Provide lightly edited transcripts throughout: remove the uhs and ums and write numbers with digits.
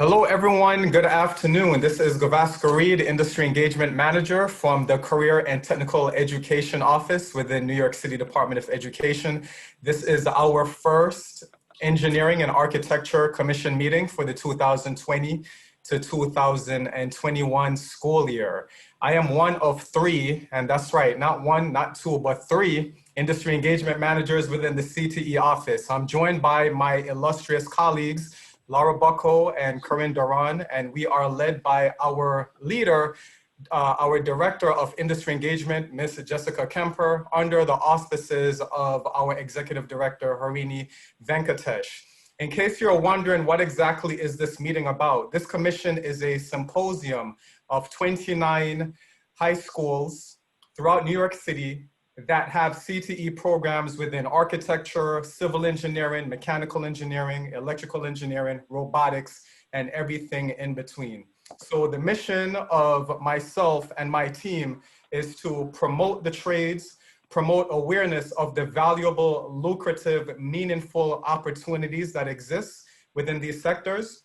Hello, everyone. Good afternoon. This is Gavaskar Reed, Industry Engagement Manager from the Career and Technical Education Office within New York City Department of Education. This is our first Engineering and Architecture Commission meeting for the 2020 to 2021 school year. I am one of three, and that's right, not one, not two, but three industry engagement managers within the CTE office. I'm joined by my illustrious colleagues, Laura Bucco and Corinne Duran, and we are led by our leader, our Director of Industry Engagement, Ms. Jessica Kemper, under the auspices of our Executive Director, Harini Venkatesh. In case you're wondering what exactly is this meeting about, this commission is a symposium of 29 high schools throughout New York City that have CTE programs within architecture, civil engineering, mechanical engineering, electrical engineering, robotics, and everything in between. So the mission of myself and my team is to promote the trades, promote awareness of the valuable, lucrative, meaningful opportunities that exist within these sectors.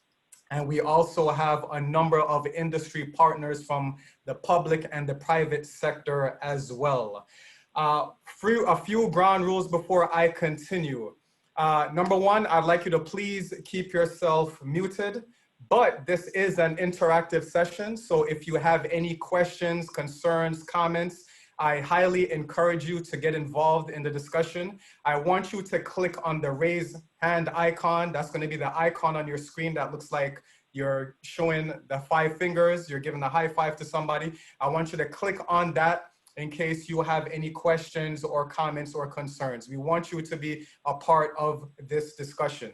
And we also have a number of industry partners from the public and the private sector as well. A few ground rules before I continue. Number one, I'd like you to please keep yourself muted, but this is an interactive session. So if you have any questions, concerns, comments, I highly encourage you to get involved in the discussion. I want you to click on the raise hand icon. That's going to be the icon on your screen that looks like you're showing the 5 fingers. You're giving a high five to somebody. I want you to click on that in case you have any questions or comments or concerns. We want you to be a part of this discussion.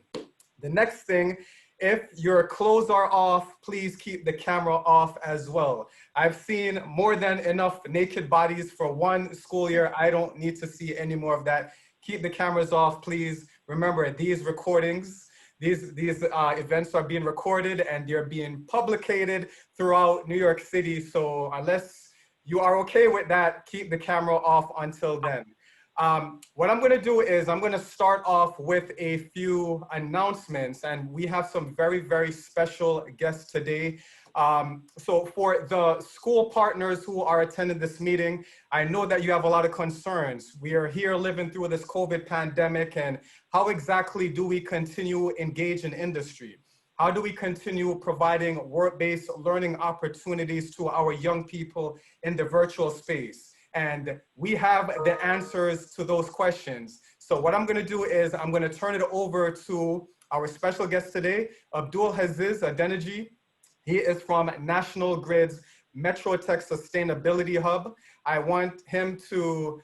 The next thing, if your clothes are off, please keep the camera off as well. I've seen more than enough naked bodies for one school year. I don't need to see any more of that. Keep the cameras off, please. Remember, these recordings, these events are being recorded and they're being publicated throughout New York City. So unless you are okay with that, keep the camera off until then. What I'm going to do is I'm going to start off with a few announcements, and we have some very, very special guests today. So for the school partners who are attending this meeting, I know that you have a lot of concerns. We are here living through this COVID pandemic, and how exactly do we continue engage in industry? How do we continue providing work-based learning opportunities to our young people in the virtual space? And we have the answers to those questions. So what I'm going to do is I'm going to turn it over to our special guest today, Abdul Aziz Adeniji. He is from National Grid's Metro Tech Sustainability Hub. I want him to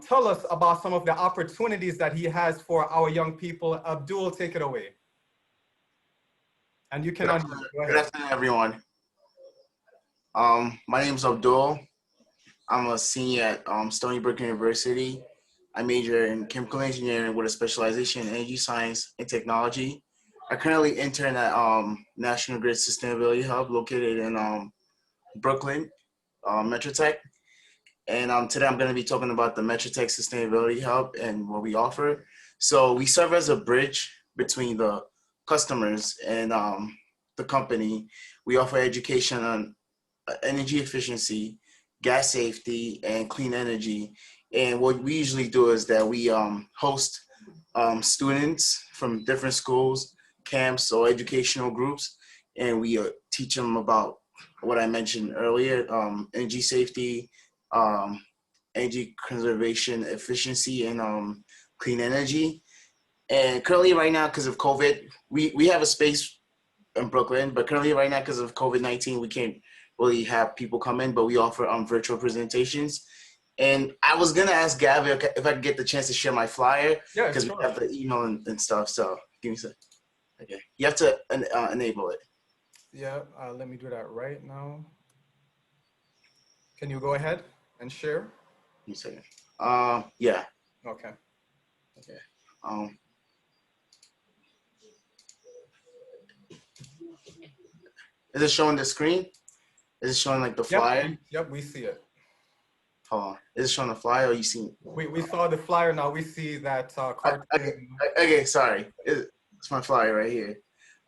tell us about some of the opportunities that he has for our young people. Abdul, take it away. And you can Good afternoon, everyone. My name is Abdul. I'm a senior at Stony Brook University. I major in chemical engineering with a specialization in energy science and technology. I currently intern at National Grid Sustainability Hub located in Brooklyn, Metro Tech. And today I'm going to be talking about the Metro Tech Sustainability Hub and what we offer. So we serve as a bridge between the customers and the company. We offer education on energy efficiency, gas safety, and clean energy. And what we usually do is that we host students from different schools, camps, or educational groups, and we teach them about what I mentioned earlier, energy safety, energy conservation, efficiency, and clean energy. And currently right now, because of COVID, we have a space in Brooklyn, but currently right now, because of COVID-19, we can't really have people come in, but we offer virtual presentations. And I was going to ask Gabby if I could get the chance to share my flyer, because we have the email and stuff. So give me a second. Okay. You have to enable it. Yeah, let me do that right now. Can you go ahead and share? Give me a second. Yeah. Okay. Okay. Is it showing the screen? Is it showing like the flyer? Yep, we see it. Hold on. Is it showing the flyer or you see it? We saw the flyer, now we see that cartoon. Okay, sorry. It's my flyer right here.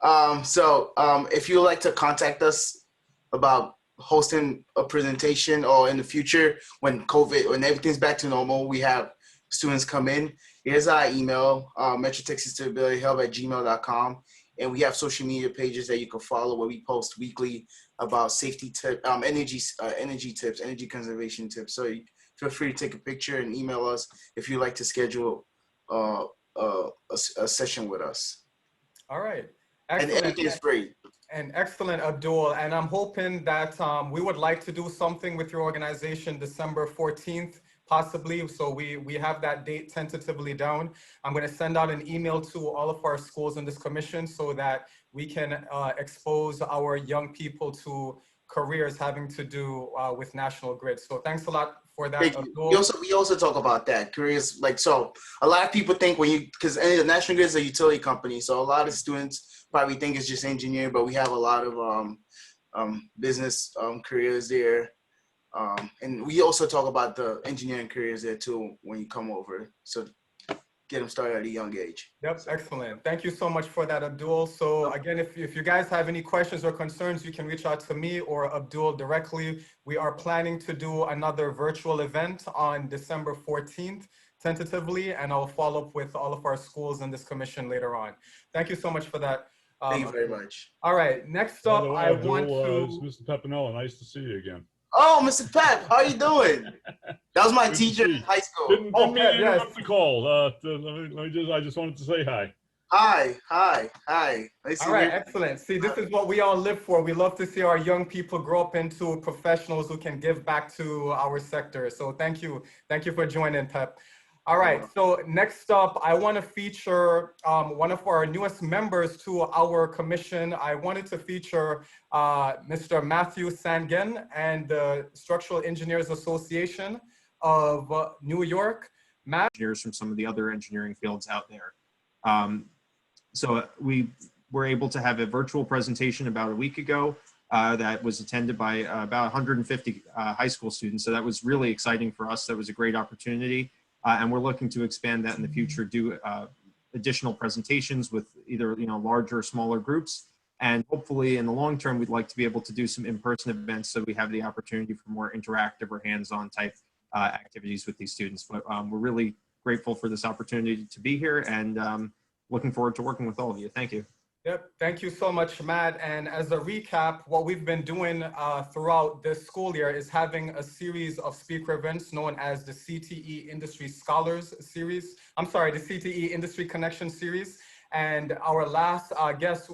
If you would like to contact us about hosting a presentation or in the future when everything's back to normal, we have students come in. Here's our email, Metro Texas Stability Hub at gmail.com. And we have social media pages that you can follow where we post weekly about safety tips, energy tips, energy conservation tips. So feel free to take a picture and email us if you'd like to schedule a session with us. All right. And Excellent. everything is free. And excellent, Abdul. And I'm hoping that we would like to do something with your organization December 14th, possibly. So we have that date tentatively down. I'm going to send out an email to all of our schools in this commission so that we can expose our young people to careers having to do with National Grid. So thanks a lot for that, Abdul. We also talk about that careers. So a lot of people think because the National Grid is a utility company, so a lot of students probably think it's just engineering, but we have a lot of business careers there. And we also talk about the engineering careers there too when you come over. So get them started at a young age. Yep, excellent. Thank you so much for that, Abdul. So again, if you guys have any questions or concerns, you can reach out to me or Abdul directly. We are planning to do another virtual event on December 14th, tentatively, and I'll follow up with all of our schools in this commission later on. Thank you so much for that. Thank you very much. All right, next up, I want to... It's Mr. Pepinella, nice to see you again. Oh, Mr. Pep, how you doing? That was my teacher in high school. Didn't mean to interrupt the call. I just wanted to say hi. Hi. All right, excellent. See, this is what we all live for. We love to see our young people grow up into professionals who can give back to our sector. So thank you for joining, Pep. All right, so next up, I want to feature one of our newest members to our commission. I wanted to feature Mr. Matthew Sangen and the Structural Engineers Association of New York. Matt? Engineers from some of the other engineering fields out there. So we were able to have a virtual presentation about a week ago that was attended by about 150 high school students. So that was really exciting for us. That was a great opportunity. And we're looking to expand that in the future, do additional presentations with either larger or smaller groups. And hopefully in the long term, we'd like to be able to do some in-person events so we have the opportunity for more interactive or hands-on type activities with these students. But we're really grateful for this opportunity to be here and looking forward to working with all of you. Thank you. Yep, thank you so much, Matt. And as a recap, what we've been doing throughout this school year is having a series of speaker events known as the CTE Industry Scholars Series. I'm sorry, the CTE Industry Connection Series. And our last guest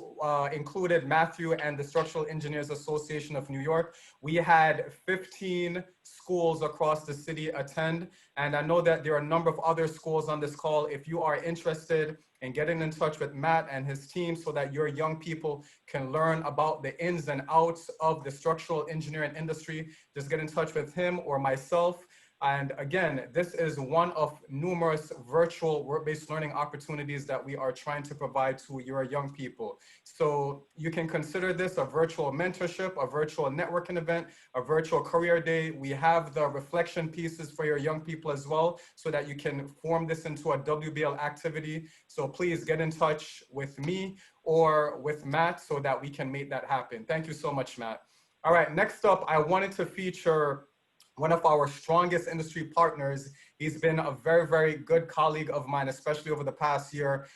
included Matthew and the Structural Engineers Association of New York. We had 15 schools across the city attend. And I know that there are a number of other schools on this call. If you are interested in getting in touch with Matt and his team so that your young people can learn about the ins and outs of the structural engineering industry, just get in touch with him or myself. And again, this is one of numerous virtual work-based learning opportunities that we are trying to provide to your young people. So you can consider this a virtual mentorship, a virtual networking event, a virtual career day. We have the reflection pieces for your young people as well, so that you can form this into a WBL activity. So please get in touch with me or with Matt so that we can make that happen. Thank you so much, Matt. All right, next up, I wanted to feature one of our strongest industry partners. He's been a very, very good colleague of mine, especially over the past year.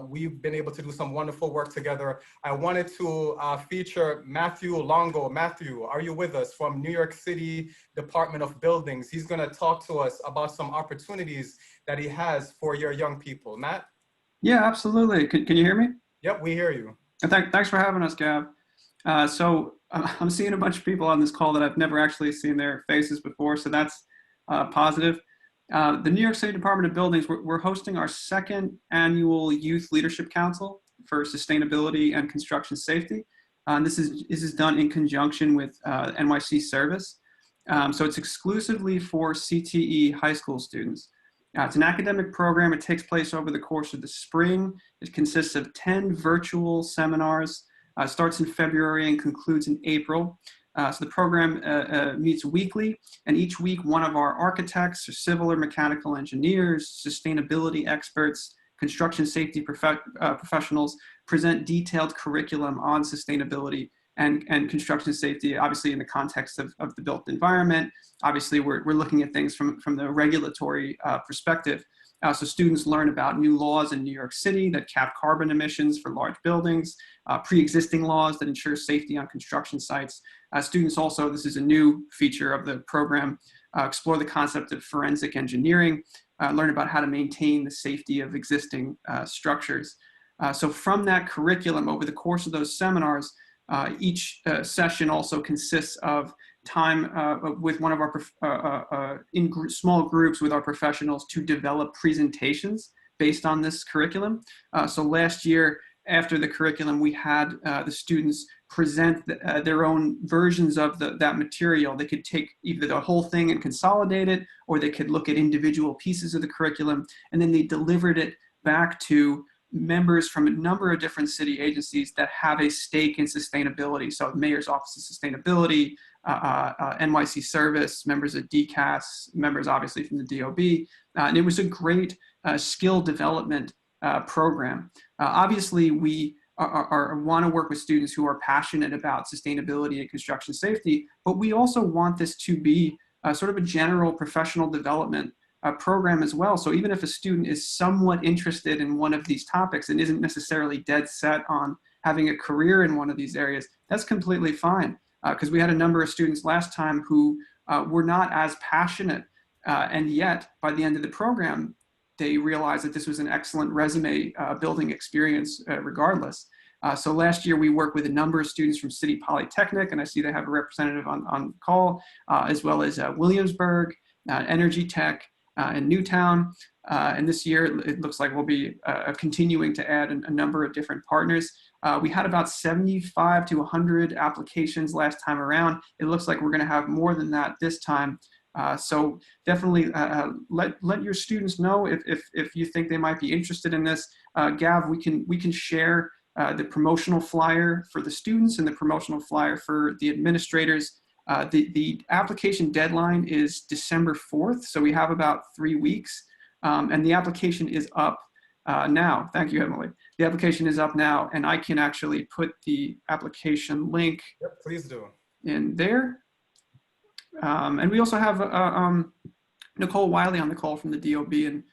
We've been able to do some wonderful work together. I wanted to feature Matthew Longo. Matthew, are you with us from New York City Department of Buildings? He's gonna talk to us about some opportunities that he has for your young people. Matt? Yeah, absolutely. Can you hear me? Yep, we hear you. Thanks for having us, Gav. So I'm seeing a bunch of people on this call that I've never actually seen their faces before, so that's positive. The New York City Department of Buildings, we're hosting our second annual Youth Leadership Council for Sustainability and Construction Safety. This is done in conjunction with NYC Service. So it's exclusively for CTE high school students. It's an academic program. It takes place over the course of the spring. It consists of 10 virtual seminars. Starts in February and concludes in April. So the program meets weekly, and each week one of our architects or civil or mechanical engineers, sustainability experts, construction safety professionals present detailed curriculum on sustainability and construction safety, obviously in the context of the built environment. Obviously, we're looking at things from the regulatory perspective. So students learn about new laws in New York City that cap carbon emissions for large buildings, pre-existing laws that ensure safety on construction sites. Students also, this is a new feature of the program, explore the concept of forensic engineering, learn about how to maintain the safety of existing structures. So from that curriculum, over the course of those seminars, each session also consists of time with one of our small groups with our professionals to develop presentations based on this curriculum. So last year, after the curriculum, we had the students present their own versions of that material. They could take either the whole thing and consolidate it, or they could look at individual pieces of the curriculum, and then they delivered it back to members from a number of different city agencies that have a stake in sustainability. So Mayor's Office of Sustainability, NYC Service, members of DCAS, members obviously from the DOB. And it was a great skill development program. Obviously, we want to work with students who are passionate about sustainability and construction safety, but we also want this to be sort of a general professional development program as well. So even if a student is somewhat interested in one of these topics and isn't necessarily dead set on having a career in one of these areas, that's completely fine. Because we had a number of students last time who were not as passionate, and yet by the end of the program, they realized that this was an excellent resume building experience regardless. So last year we worked with a number of students from City Polytechnic, and I see they have a representative on call, as well as Williamsburg, Energy Tech, in Newtown. And this year, it looks like we'll be continuing to add a number of different partners. We had about 75 to 100 applications last time around. It looks like we're going to have more than that this time. So definitely let your students know if you think they might be interested in this. Gav, we can share the promotional flyer for the students and the promotional flyer for the administrators. The application deadline is December 4th, so we have about 3 weeks, and the application is up now. Thank you, Emily. The application is up now, and I can actually put the application link please do. in there. And we also have Nicole Wiley on the call from the DOB, and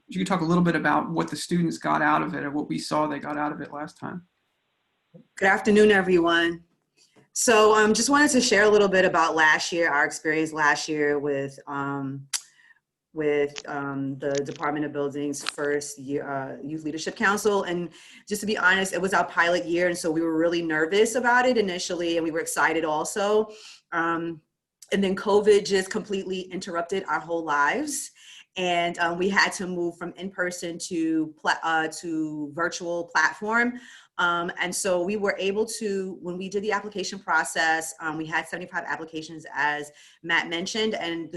you can talk a little bit about what the students got out of it and what we saw they got out of it last time. Good afternoon, everyone. So just wanted to share a little bit about last year, our experience last year with the Department of Buildings' first year, Youth Leadership Council. And just to be honest, it was our pilot year, and so we were really nervous about it initially, and we were excited also. And then COVID just completely interrupted our whole lives. And we had to move from in-person to virtual platform. And so we were able to, when we did the application process, we had 75 applications, as Matt mentioned, and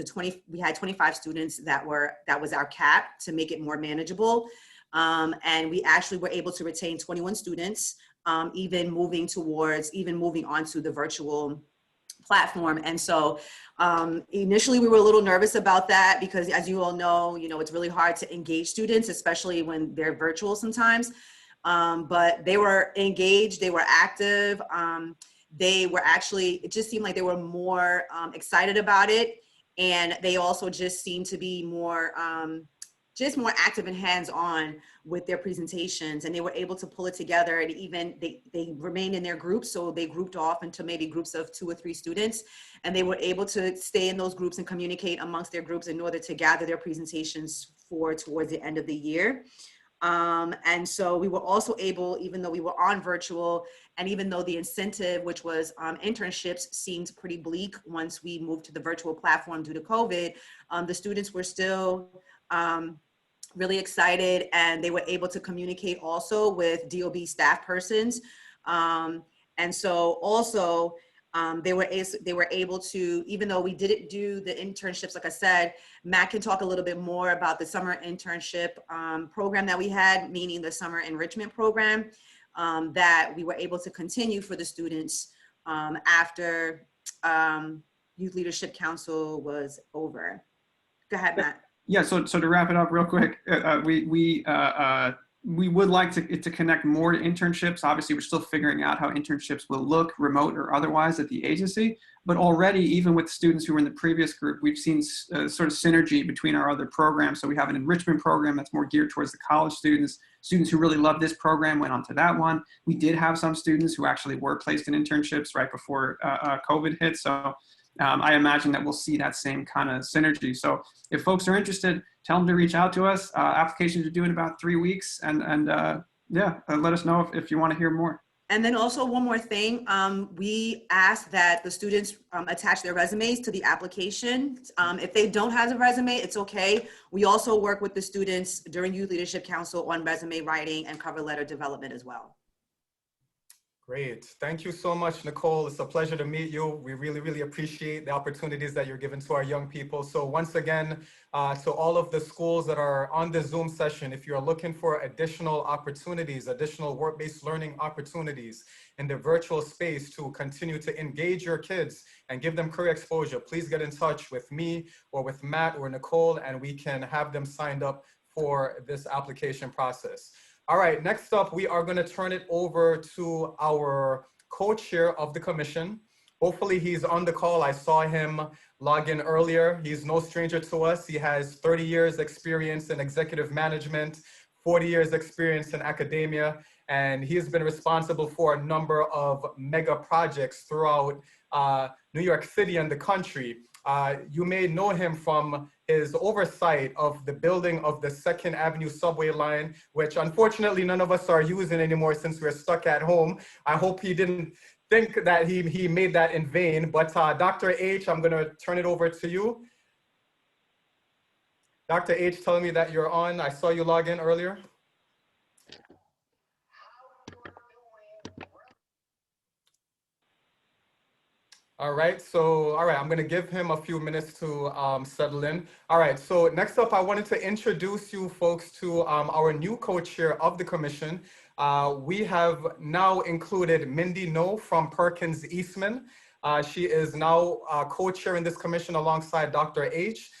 we had 25 students that was our cap to make it more manageable. And we actually were able to retain 21 students, even moving on to the virtual platform. And so initially we were a little nervous about that because, as you all know, it's really hard to engage students, especially when they're virtual sometimes. But they were engaged, they were active. It just seemed like they were more excited about it. And they also just seemed to be more active and hands-on with their presentations, and they were able to pull it together. And even they remained in their groups, so they grouped off into maybe groups of 2 or 3 students, and they were able to stay in those groups and communicate amongst their groups in order to gather their presentations towards the end of the year. And so we were also able, even though we were on virtual, and even though the incentive, which was internships, seemed pretty bleak once we moved to the virtual platform due to COVID, the students were still really excited, and they were able to communicate also with DOB staff persons. And so also they were able to, even though we didn't do the internships, like I said, Matt can talk a little bit more about the summer internship program that we had, meaning the summer enrichment program that we were able to continue for the students after Youth Leadership Council was over. Go ahead, Matt. Yeah, so to wrap it up real quick, we would like to connect more to internships. Obviously, we're still figuring out how internships will look, remote or otherwise, at the agency. But already, even with students who were in the previous group, we've seen sort of synergy between our other programs. So we have an enrichment program that's more geared towards the college students. Students who really love this program went on to that one. We did have some students who actually were placed in internships right before COVID hit. So I imagine that we'll see that same kind of synergy. So if folks are interested, tell them to reach out to us. Applications are due in about 3 weeks, and let us know if you want to hear more. And then also one more thing, we ask that the students attach their resumes to the application. If they don't have a resume, it's okay. We also work with the students during Youth Leadership Council on resume writing and cover letter development as well. Great. Thank you so much, Nicole. It's a pleasure to meet you. We really, really appreciate the opportunities that you're giving to our young people. So once again, to all of the schools that are on the Zoom session, if you're looking for additional opportunities, additional work-based learning opportunities in the virtual space to continue to engage your kids and give them career exposure, please get in touch with me or with Matt or Nicole, and we can have them signed up for this application process. All right, next up, we are going to turn it over to our co-chair of the commission. Hopefully he's on the call. I saw him log in earlier. He's no stranger to us. He has 30 years experience in executive management, 40 years experience in academia, and he has been responsible for a number of mega projects throughout New York City and the country. You may know him from his oversight of the building of the 2nd Avenue subway line, which unfortunately none of us are using anymore since we're stuck at home. I hope he didn't think that he made that in vain, but Dr. H, I'm gonna turn it over to you. Dr. H, telling me that you're on. I saw you log in earlier. All right, I'm gonna give him a few minutes to settle in. All right, so next up, I wanted to introduce you folks to our new co-chair of the commission. We have now included Mindy No from Perkins Eastman. She is now co-chair in this commission alongside Dr. H.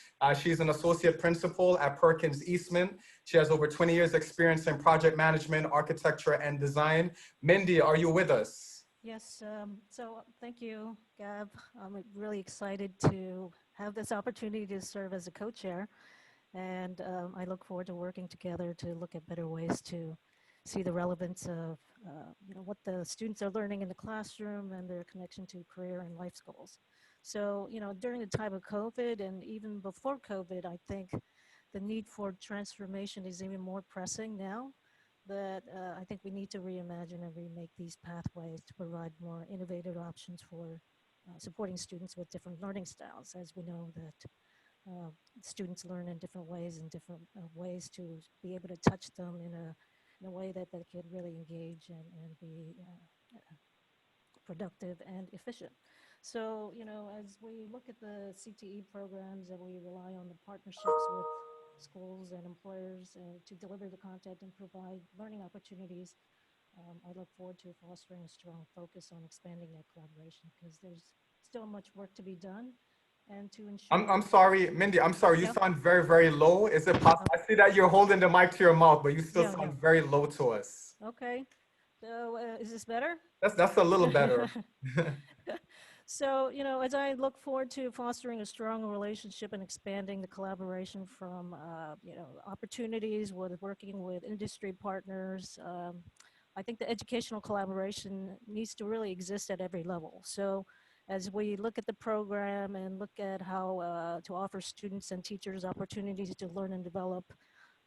She's an associate principal at Perkins Eastman. She has over 20 years experience in project management, architecture, and design. Mindy, are you with us? Yes, so thank you, Gab. I'm really excited to have this opportunity to serve as a co-chair, and I look forward to working together to look at better ways to see the relevance of what the students are learning in the classroom and their connection to career and life goals. So during the time of COVID and even before COVID, I think the need for transformation is even more pressing now. That I think we need to reimagine and remake these pathways to provide more innovative options for supporting students with different learning styles, as we know that students learn in different ways and different ways to be able to touch them in a way that they could really engage and be productive and efficient. So, as we look at the CTE programs that we rely on the partnerships with schools and employers to deliver the content and provide learning opportunities, I look forward to fostering a strong focus on expanding that collaboration because there's still much work to be done. And to ensure— I'm sorry, Mindy, I'm sorry, you sound very, very low. Is it possible? I see that you're holding the mic to your mouth, but you still sound very low to us. Okay, so is this better? That's a little better. So, as I look forward to fostering a strong relationship and expanding the collaboration from, opportunities with working with industry partners, I think the educational collaboration needs to really exist at every level. So as we look at the program and look at how to offer students and teachers opportunities to learn and develop,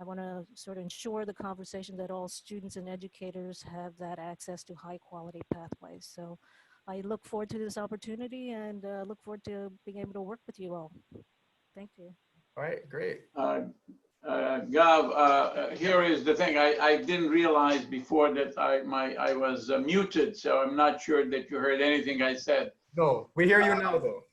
I want to sort of ensure the conversation that all students and educators have that access to high quality pathways. So I look forward to this opportunity and look forward to being able to work with you all. Thank you. All right, great. Gav, here is the thing. I didn't realize before that I was muted, so I'm not sure that you heard anything I said. No, we hear you now though.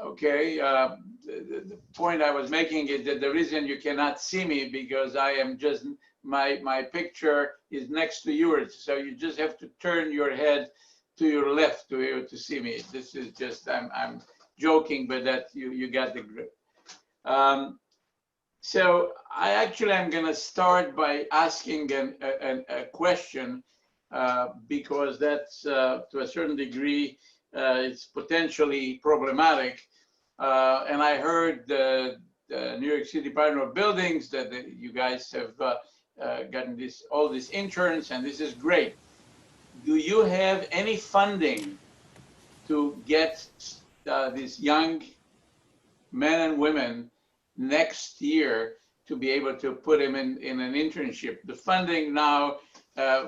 Okay, the point I was making is that the reason you cannot see me because I am just, my picture is next to yours. So you just have to turn your head to your left to be able to see me. This is just, I'm joking, but that you got the grip. So I actually am going to start by asking a question because that's to a certain degree it's potentially problematic. And I heard the New York City Department of Buildings that you guys have gotten all these interns, and this is great. Do you have any funding to get these young men and women next year to be able to put them in an internship? The funding now,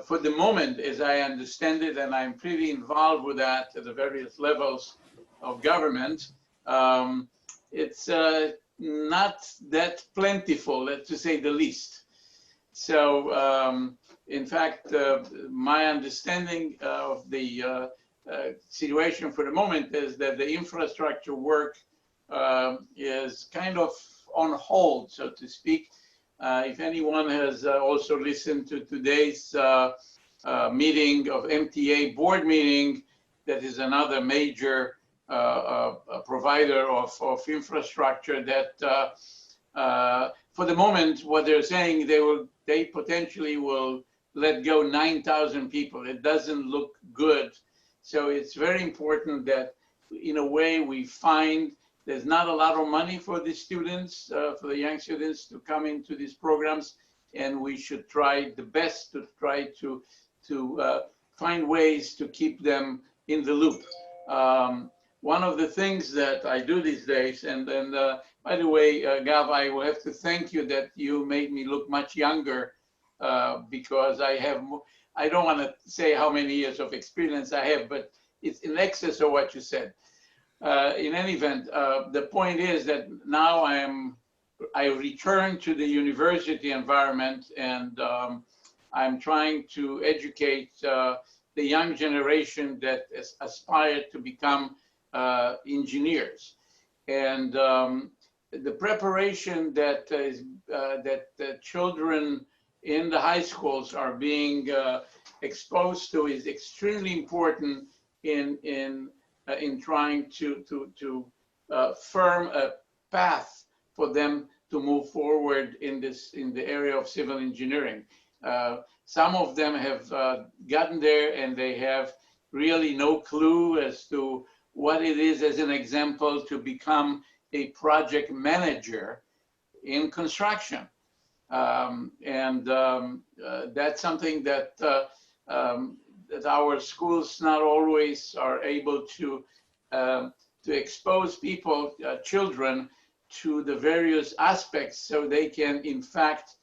for the moment, as I understand it, and I'm pretty involved with that at the various levels of government, it's not that plentiful, to say the least. So, in fact, my understanding of the situation for the moment is that the infrastructure work is kind of on hold, so to speak. If anyone has also listened to today's meeting of MTA board meeting, that is another major provider of infrastructure that for the moment, what they're saying, they potentially will let go 9,000 people. It doesn't look good. So it's very important that in a way we find there's not a lot of money for the students, for the young students to come into these programs, and we should try the best to try to find ways to keep them in the loop. One of the things that I do these days, and by the way, Gav, I will have to thank you that you made me look much younger because I don't want to say how many years of experience I have, but it's in excess of what you said. In any event, the point is that now I return to the university environment, and I'm trying to educate the young generation that aspire to become engineers. And the preparation that the children in the high schools are being exposed to is extremely important in trying to firm a path for them to move forward in the area of civil engineering. Some of them have gotten there and they have really no clue as to what it is, as an example, to become a project manager in construction. That's something that that our schools not always are able to expose people, children, to the various aspects, so they can, in fact,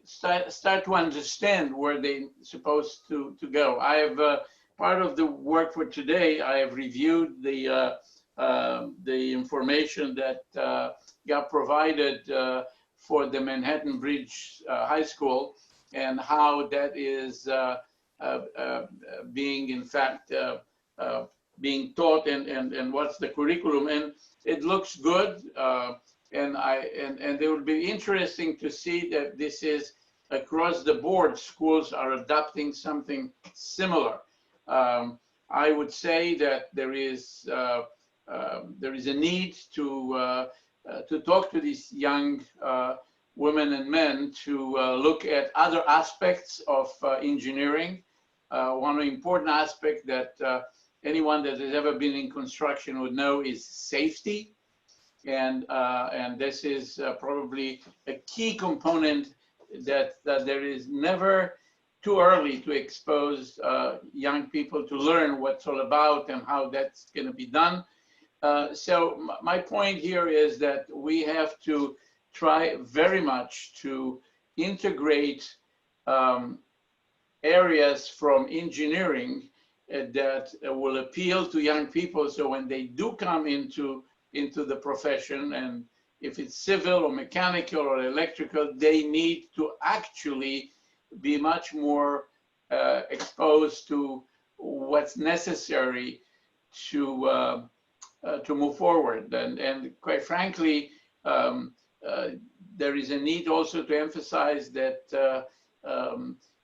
start to understand where they're supposed to go. I have part of the work for today. I have reviewed the information that got provided for the Manhattan Bridge High School, and how that is being, in fact, being taught, and what's the curriculum. And it looks good, and it would be interesting to see that this is across the board. Schools are adopting something similar. I would say that there is a need to talk to these young women and men to look at other aspects of engineering. One important aspect that anyone that has ever been in construction would know is safety. And this is probably a key component that there is never too early to expose young people to learn what's all about and how that's going to be done. So my point here is that we have to try very much to integrate areas from engineering that will appeal to young people. So when they do come into the profession, and if it's civil or mechanical or electrical, they need to actually be much more exposed to what's necessary to move forward. And quite frankly, there is a need also to emphasize that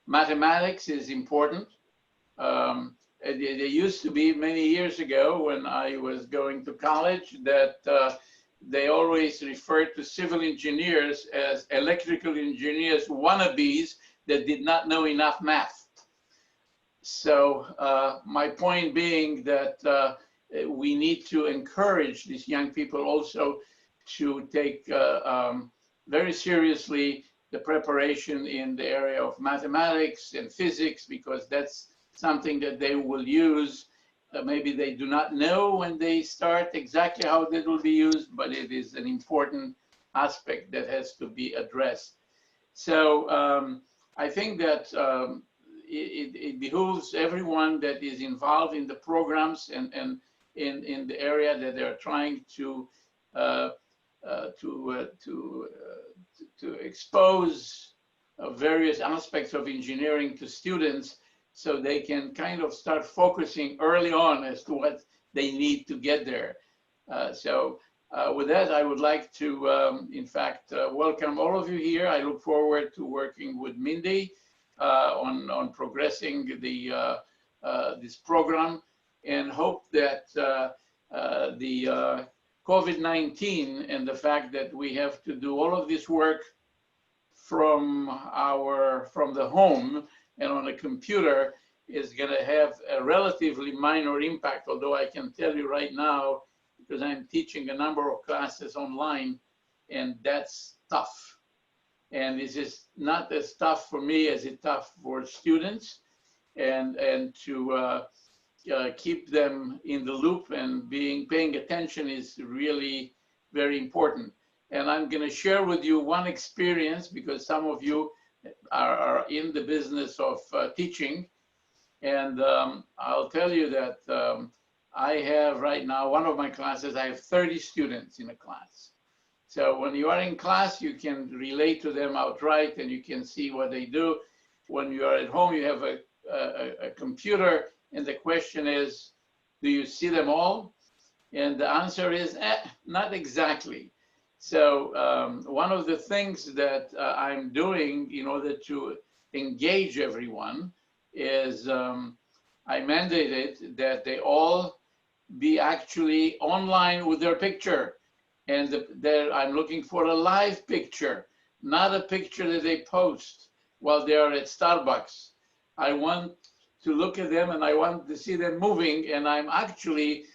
mathematics is important. There used to be many years ago when I was going to college that they always refer to civil engineers as electrical engineers wannabes that did not know enough math. So my point being that we need to encourage these young people also to take very seriously the preparation in the area of mathematics and physics, because that's something that they will use. Maybe they do not know when they start exactly how that will be used, but it is an important aspect that has to be addressed. So I think that it behooves everyone that is involved in the programs and in the area that they're trying to expose various aspects of engineering to students, so they can kind of start focusing early on as to what they need to get there. With that, I would like to, in fact, welcome all of you here. I look forward to working with Mindy on progressing this program, and hope that the COVID-19 and the fact that we have to do all of this work from the home and on a computer is going to have a relatively minor impact, although I can tell you right now, because I'm teaching a number of classes online, and that's tough. And this is not as tough for me as it's tough for students, and to keep them in the loop and paying attention is really very important. And I'm going to share with you one experience, because some of you are in the business of teaching. And I'll tell you that I have right now, one of my classes, I have 30 students in a class. So when you are in class, you can relate to them outright and you can see what they do. When you are at home, you have a computer, and the question is, do you see them all? And the answer is, not exactly. So one of the things that I'm doing in order to engage everyone is I mandated that they all be actually online with their picture. And I'm looking for a live picture, not a picture that they post while they are at Starbucks. I want to look at them and I want to see them moving, and I'm actually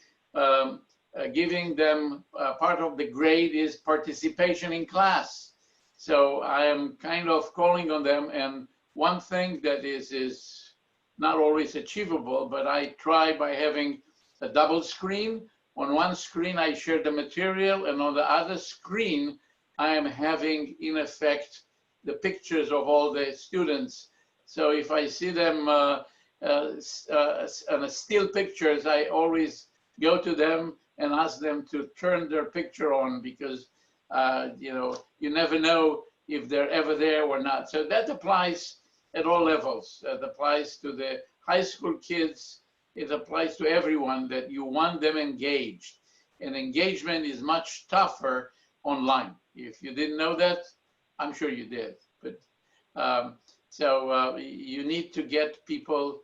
giving them part of the grade is participation in class. So I am kind of calling on them, and one thing that is not always achievable, but I try by having a double screen. On one screen I share the material, and on the other screen I am having in effect the pictures of all the students. So if I see them on a still pictures, I always go to them and ask them to turn their picture on, because you never know if they're ever there or not. So that applies at all levels. That applies to the high school kids. It applies to everyone, that you want them engaged. And engagement is much tougher online. If you didn't know that, I'm sure you did. But you need to get people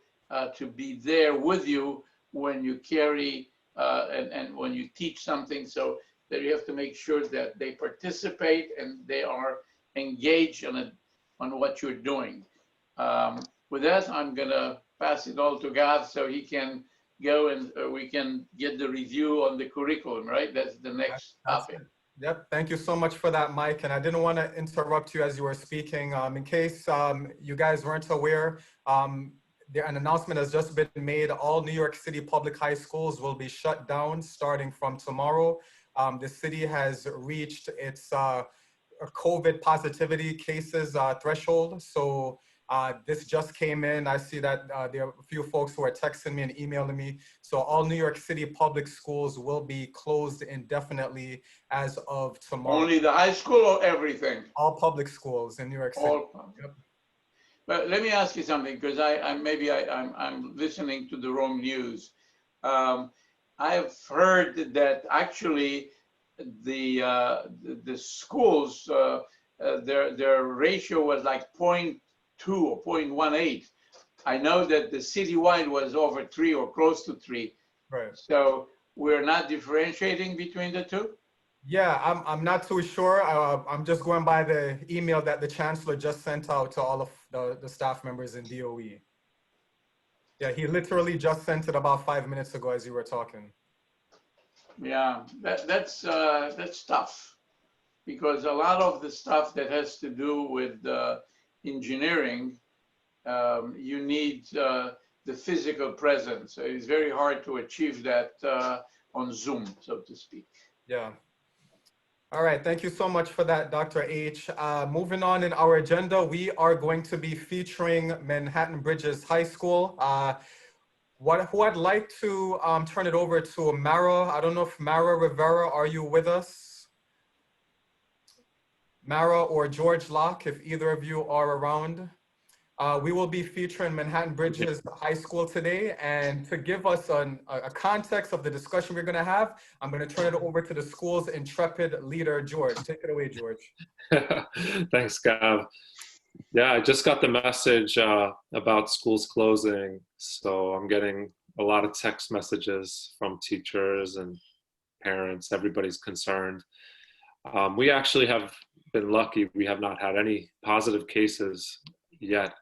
to be there with you when you carry and when you teach something, so that you have to make sure that they participate and they are engaged on what you're doing. With that, I'm gonna pass it all to Gav so he can go and we can get the review on the curriculum, right? That's the next topic. Yep, thank you so much for that, Mike. And I didn't want to interrupt you as you were speaking. In case you guys weren't aware, an announcement has just been made. All New York City public high schools will be shut down starting from tomorrow. The city has reached its COVID positivity cases threshold. So this just came in. I see that there are a few folks who are texting me and emailing me. So all New York City public schools will be closed indefinitely as of tomorrow. Only the high school or everything? All public schools in New York City. Yep. But let me ask you something, because I'm listening to the wrong news. I've heard that actually the schools their ratio was like 0.2 or 0.18. I know that the citywide was over 3 or close to 3. Right. So we're not differentiating between the two? Yeah, I'm not too sure. I'm just going by the email that the chancellor just sent out to all of the staff members in DOE. Yeah, he literally just sent it about 5 minutes ago as you were talking. Yeah, that's tough, because a lot of the stuff that has to do with engineering, you need the physical presence. It's very hard to achieve that on Zoom, so to speak. Yeah. All right, thank you so much for that, Dr. H. Moving on in our agenda, we are going to be featuring Manhattan Bridges High School. Who I'd like to turn it over to Mara. I don't know if Mara Rivera, are you with us? Mara or George Locke, if either of you are around. We will be featuring Manhattan Bridges High School today, and to give us a context of the discussion we're going to have, I'm going to turn it over to the school's intrepid leader, George. Take it away, George. Thanks, Gav. Yeah, I just got the message about schools closing, so I'm getting a lot of text messages from teachers and parents. Everybody's concerned. We actually have been lucky. We have not had any positive cases yet.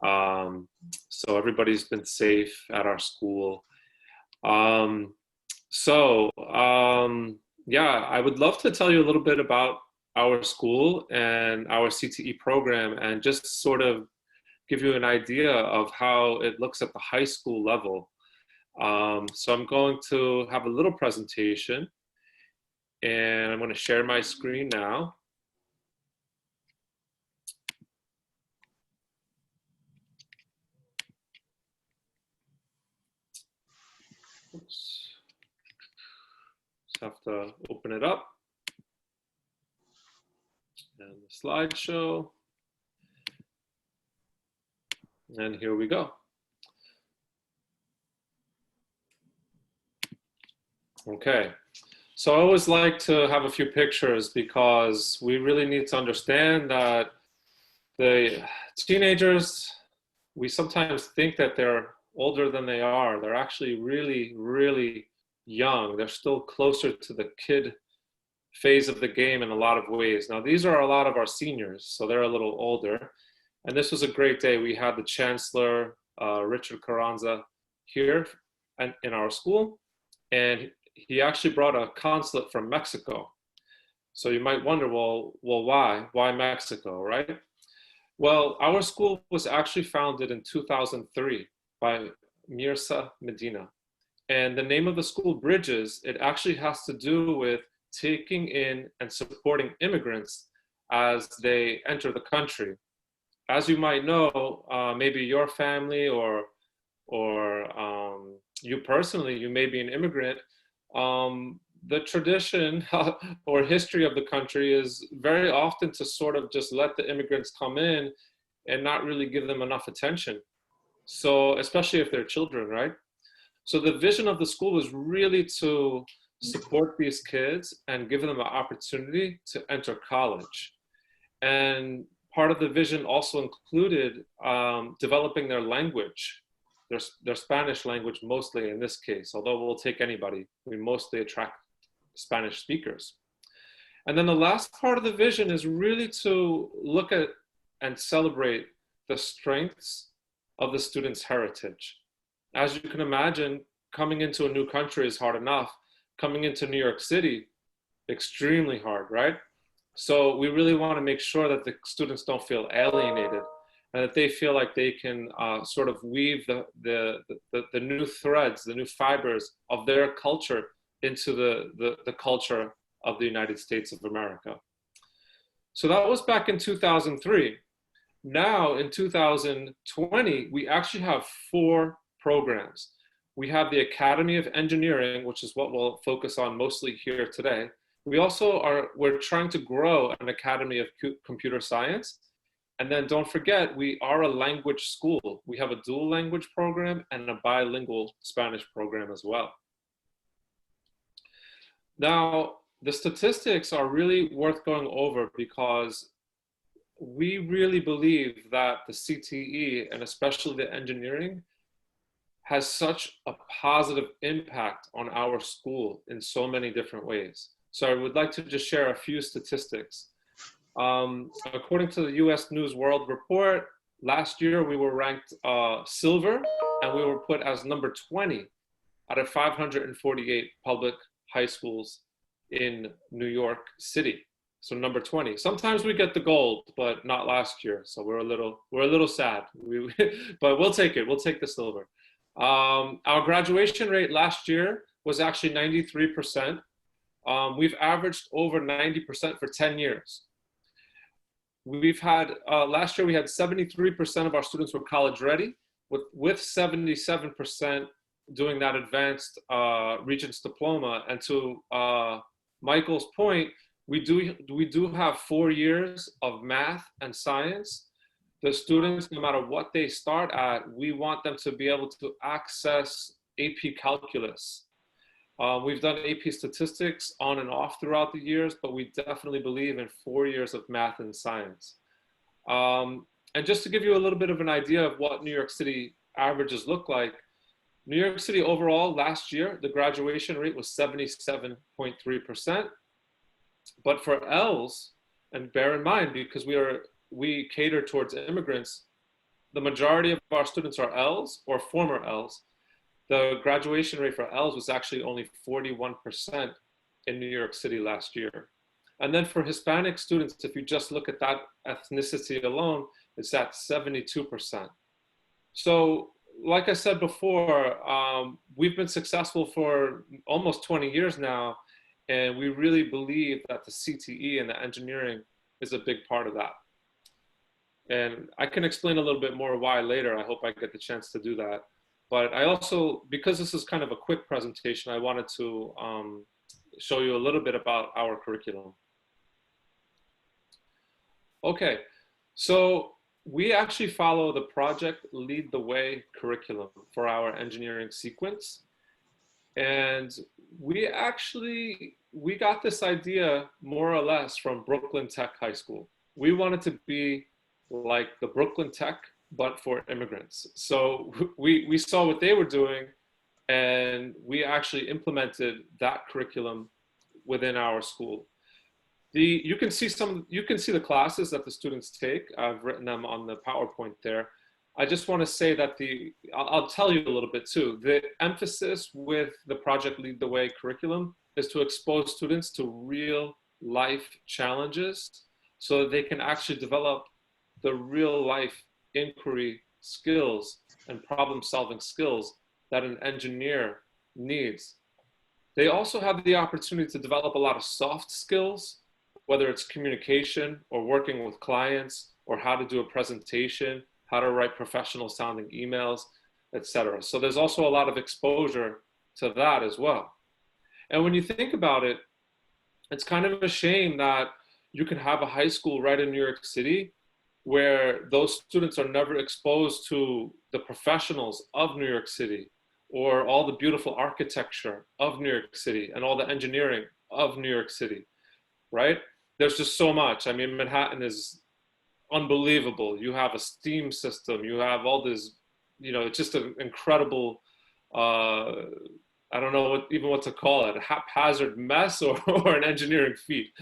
So everybody's been safe at our school. Yeah, I would love to tell you a little bit about our school and our CTE program, and just sort of give you an idea of how it looks at the high school level. So I'm going to have a little presentation, and I'm going to share my screen now. Oops. Just have to open it up. And the slideshow. And here we go. Okay. So I always like to have a few pictures, because we really need to understand that the teenagers, we sometimes think that they're older than they are. They're actually really, really young. They're still closer to the kid phase of the game in a lot of ways. Now, these are a lot of our seniors, so they're a little older. And this was a great day. We had the Chancellor, Richard Carranza, here in our school, and he actually brought a consulate from Mexico. So you might wonder, well, why? Why Mexico, right? Well, our school was actually founded in 2003 by Mirza Medina. And the name of the school, Bridges, it actually has to do with taking in and supporting immigrants as they enter the country. As you might know, maybe your family or you personally, you may be an immigrant. The tradition or history of the country is very often to sort of just let the immigrants come in and not really give them enough attention. So, especially if they're children, right? So the vision of the school was really to support these kids and give them an opportunity to enter college. And part of the vision also included developing their language, their Spanish language mostly in this case, although we'll take anybody. We mostly attract Spanish speakers. And then the last part of the vision is really to look at and celebrate the strengths of the student's heritage. As you can imagine, coming into a new country is hard enough. Coming into New York City, extremely hard, right? So we really want to make sure that the students don't feel alienated, and that they feel like they can sort of weave the new threads, the new fibers of their culture into the culture of the United States of America. So that was back in 2003. Now in 2020, we actually have 4 programs. We have the Academy of Engineering, which is what we'll focus on mostly here today. We're trying to grow an Academy of Computer Science. And then don't forget, we are a language school. We have a dual language program and a bilingual Spanish program as well. Now, the statistics are really worth going over, because we really believe that the CTE, and especially the engineering, has such a positive impact on our school in so many different ways. So I would like to just share a few statistics. According to the US News World Report, last year we were ranked silver, and we were put as number 20 out of 548 public high schools in New York City. So number 20. Sometimes we get the gold, but not last year. So we're a little sad. But we'll take it. We'll take the silver. Our graduation rate last year was actually 93%. We've averaged over 90% for 10 years. We've had, last year we had 73% of our students were college ready, with 77% doing that advanced Regents diploma. And to Michael's point, we do have 4 years of math and science. The students, no matter what they start at, we want them to be able to access AP calculus. We've done AP statistics on and off throughout the years, but we definitely believe in 4 years of math and science. And just to give you a little bit of an idea of what New York City averages look like, New York City overall last year, the graduation rate was 77.3%. But for L's, and bear in mind, because we cater towards immigrants, the majority of our students are L's or former L's. The graduation rate for L's was actually only 41% in New York City last year. And then for Hispanic students, if you just look at that ethnicity alone, it's at 72%. So like I said before, we've been successful for almost 20 years now, and we really believe that the CTE and the engineering is a big part of that. And I can explain a little bit more why later. I hope I get the chance to do that. But I also, because this is kind of a quick presentation, I wanted to show you a little bit about our curriculum. Okay, so we actually follow the Project Lead the Way curriculum for our engineering sequence. And we got this idea more or less from Brooklyn Tech High School. We wanted to be like the Brooklyn Tech, but for immigrants. So we saw what they were doing, and we actually implemented that curriculum within our school. You can see the classes that the students take. I've written them on the PowerPoint there. I just want to say that I'll tell you a little bit too. The emphasis with the Project Lead the Way curriculum is to expose students to real life challenges so that they can actually develop the real life inquiry skills and problem solving skills that an engineer needs. They also have the opportunity to develop a lot of soft skills, whether it's communication or working with clients or how to do a presentation, how to write professional sounding emails, etc. So there's also a lot of exposure to that as well. And when you think about it, it's kind of a shame that you can have a high school right in New York City where those students are never exposed to the professionals of New York City or all the beautiful architecture of New York City and all the engineering of New York City, right? There's just so much. I mean, Manhattan is unbelievable. You have a steam system, you have all this, it's just an incredible, I don't know what to call it, a haphazard mess or an engineering feat.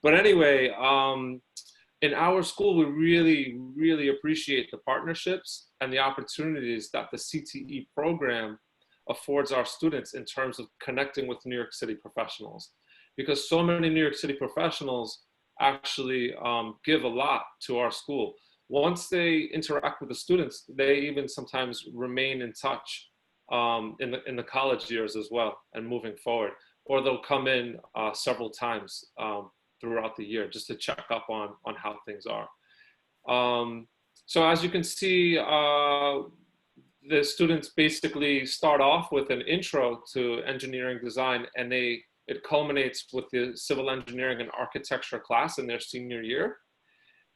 But anyway, in our school, we really, really appreciate the partnerships and the opportunities that the CTE program affords our students in terms of connecting with New York City professionals. Because so many New York City professionals actually give a lot to our school. Once they interact with the students, they even sometimes remain in touch in the college years as well and moving forward. Or they'll come in several times throughout the year just to check up on how things are. So as you can see, the students basically start off with an intro to engineering design, and it culminates with the civil engineering and architecture class in their senior year.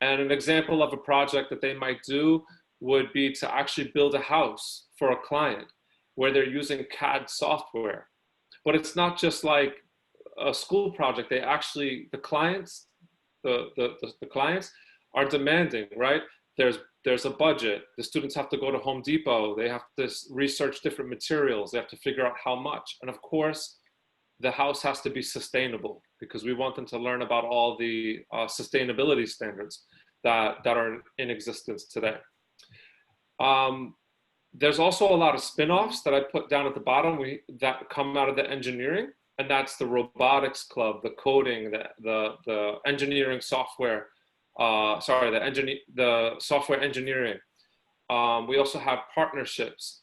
And an example of a project that they might do would be to actually build a house for a client where they're using CAD software. But it's not just like a school project. They actually, the clients are demanding, right? There's a budget. The students have to go to Home Depot. They have to research different materials. They have to figure out how much. And of course, the house has to be sustainable because we want them to learn about all the sustainability standards that are in existence today. There's also a lot of spin-offs that I put down at the bottom that come out of the engineering, and that's the robotics club, the coding, the engineering software, the software engineering. We also have partnerships.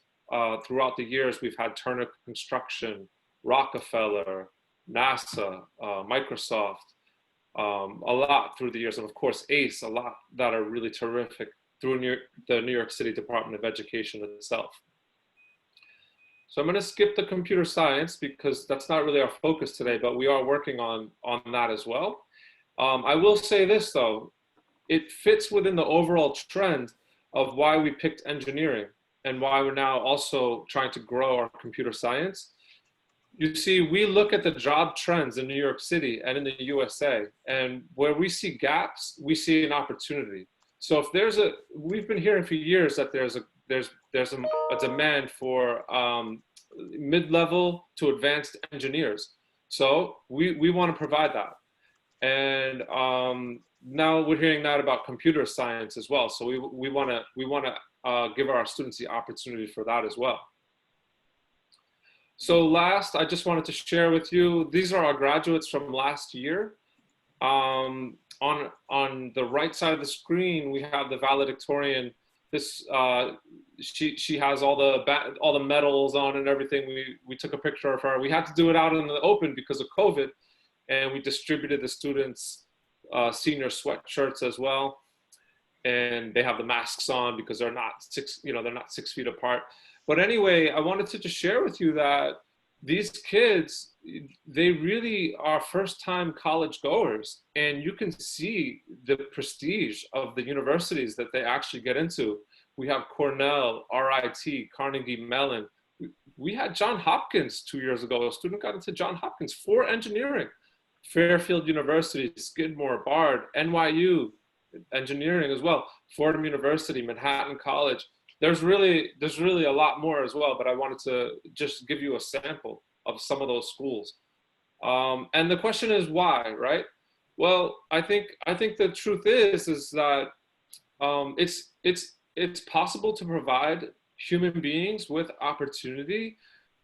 Throughout the years, we've had Turner Construction, Rockefeller, NASA, Microsoft, a lot through the years, and of course ACE, a lot that are really terrific through the New York City Department of Education itself. So I'm going to skip the computer science because that's not really our focus today, but we are working on that as well. I will say this though, it fits within the overall trend of why we picked engineering and why we're now also trying to grow our computer science. You see, we look at the job trends in New York City and in the USA, and where we see gaps, we see an opportunity. So if we've been hearing for years that there's a demand for mid-level to advanced engineers. So we want to provide that. And now we're hearing that about computer science as well. So we want to give our students the opportunity for that as well. So last, I just wanted to share with you, these are our graduates from last year. On the right side of the screen, we have the valedictorian. This she has all the medals on and everything. We took a picture of her. We had to do it out in the open because of COVID, and we distributed the students senior sweatshirts as well. And they have the masks on because they're not 6 feet apart. But anyway, I wanted to just share with you that these kids, they really are first-time college goers, and you can see the prestige of the universities that they actually get into. We have Cornell, RIT, Carnegie Mellon. We had Johns Hopkins 2 years ago. A student got into Johns Hopkins for engineering. Fairfield University, Skidmore, Bard, NYU, engineering as well. Fordham University, Manhattan College. There's really a lot more as well, but I wanted to just give you a sample of some of those schools. And the question is why, right? Well, I think the truth is that it's possible to provide human beings with opportunity,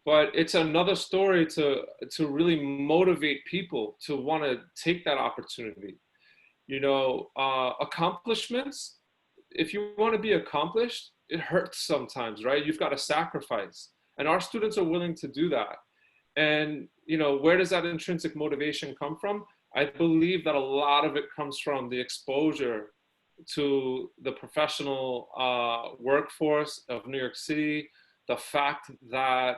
but it's another story to really motivate people to want to take that opportunity. You know, accomplishments, if you want to be accomplished, it hurts sometimes, right? You've got to sacrifice. And our students are willing to do that. And, you know, where does that intrinsic motivation come from? I believe that a lot of it comes from the exposure to the professional workforce of New York City, the fact that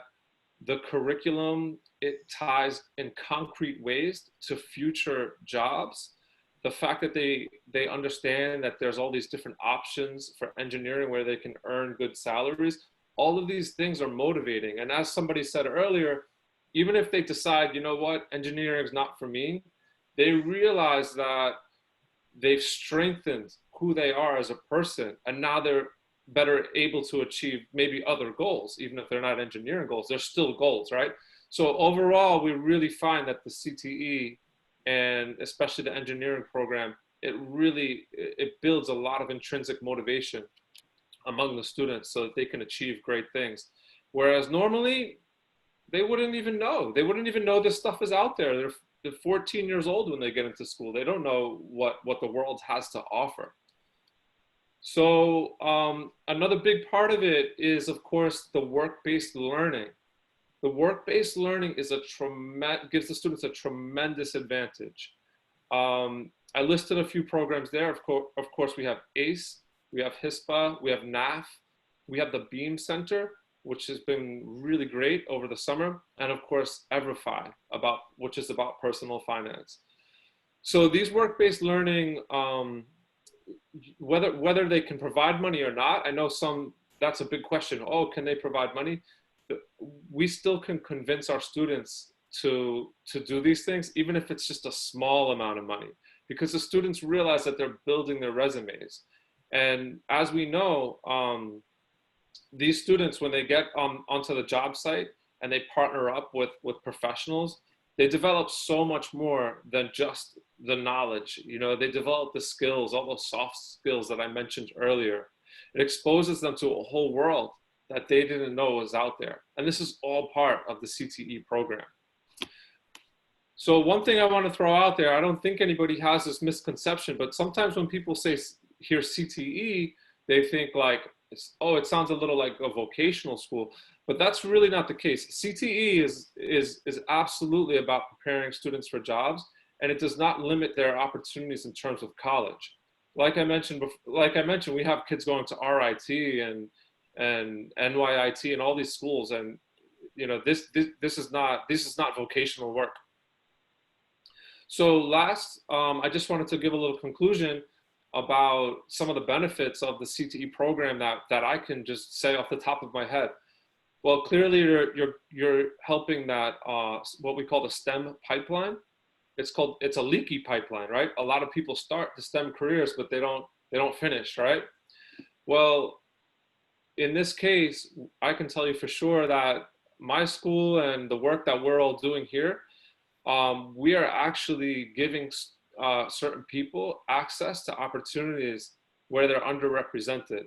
the curriculum, it ties in concrete ways to future jobs. The fact that they understand that there's all these different options for engineering where they can earn good salaries, all of these things are motivating. And as somebody said earlier, even if they decide, you know what, engineering is not for me, they realize that they've strengthened who they are as a person, and now they're better able to achieve maybe other goals. Even if they're not engineering goals, they're still goals, right? So overall, we really find that the CTE, and especially the engineering program, it builds a lot of intrinsic motivation among the students so that they can achieve great things. Whereas normally, they wouldn't even know. They wouldn't even know this stuff is out there. They're 14 years old when they get into school. They don't know what the world has to offer. So another big part of it is, of course, the work-based learning. The work-based learning is gives the students a tremendous advantage. I listed a few programs there. Of course, we have ACE, we have HISPA, we have NAF, we have the Beam Center, which has been really great over the summer, and of course, Everify, which is about personal finance. So these work-based learning, whether they can provide money or not, I know that's a big question. Oh, can they provide money? We still can convince our students to do these things, even if it's just a small amount of money, because the students realize that they're building their resumes. And as we know, these students, when they get onto the job site and they partner up with professionals, they develop so much more than just the knowledge. You know, they develop the skills, all those soft skills that I mentioned earlier. It exposes them to a whole world that they didn't know was out there. And this is all part of the CTE program. So one thing I want to throw out there, I don't think anybody has this misconception, but sometimes when people hear CTE, they think like, oh, it sounds a little like a vocational school, but that's really not the case. CTE is absolutely about preparing students for jobs, and it does not limit their opportunities in terms of college. Like I mentioned, we have kids going to RIT and NYIT and all these schools, and you know, this is not vocational work. So last, I just wanted to give a little conclusion about some of the benefits of the CTE program that I can just say off the top of my head. Well, clearly you're helping that what we call the STEM pipeline. It's a leaky pipeline, right? A lot of people start the STEM careers, but they don't finish, right? Well, in this case, I can tell you for sure that my school and the work that we're all doing here, we are actually giving certain people access to opportunities where they're underrepresented.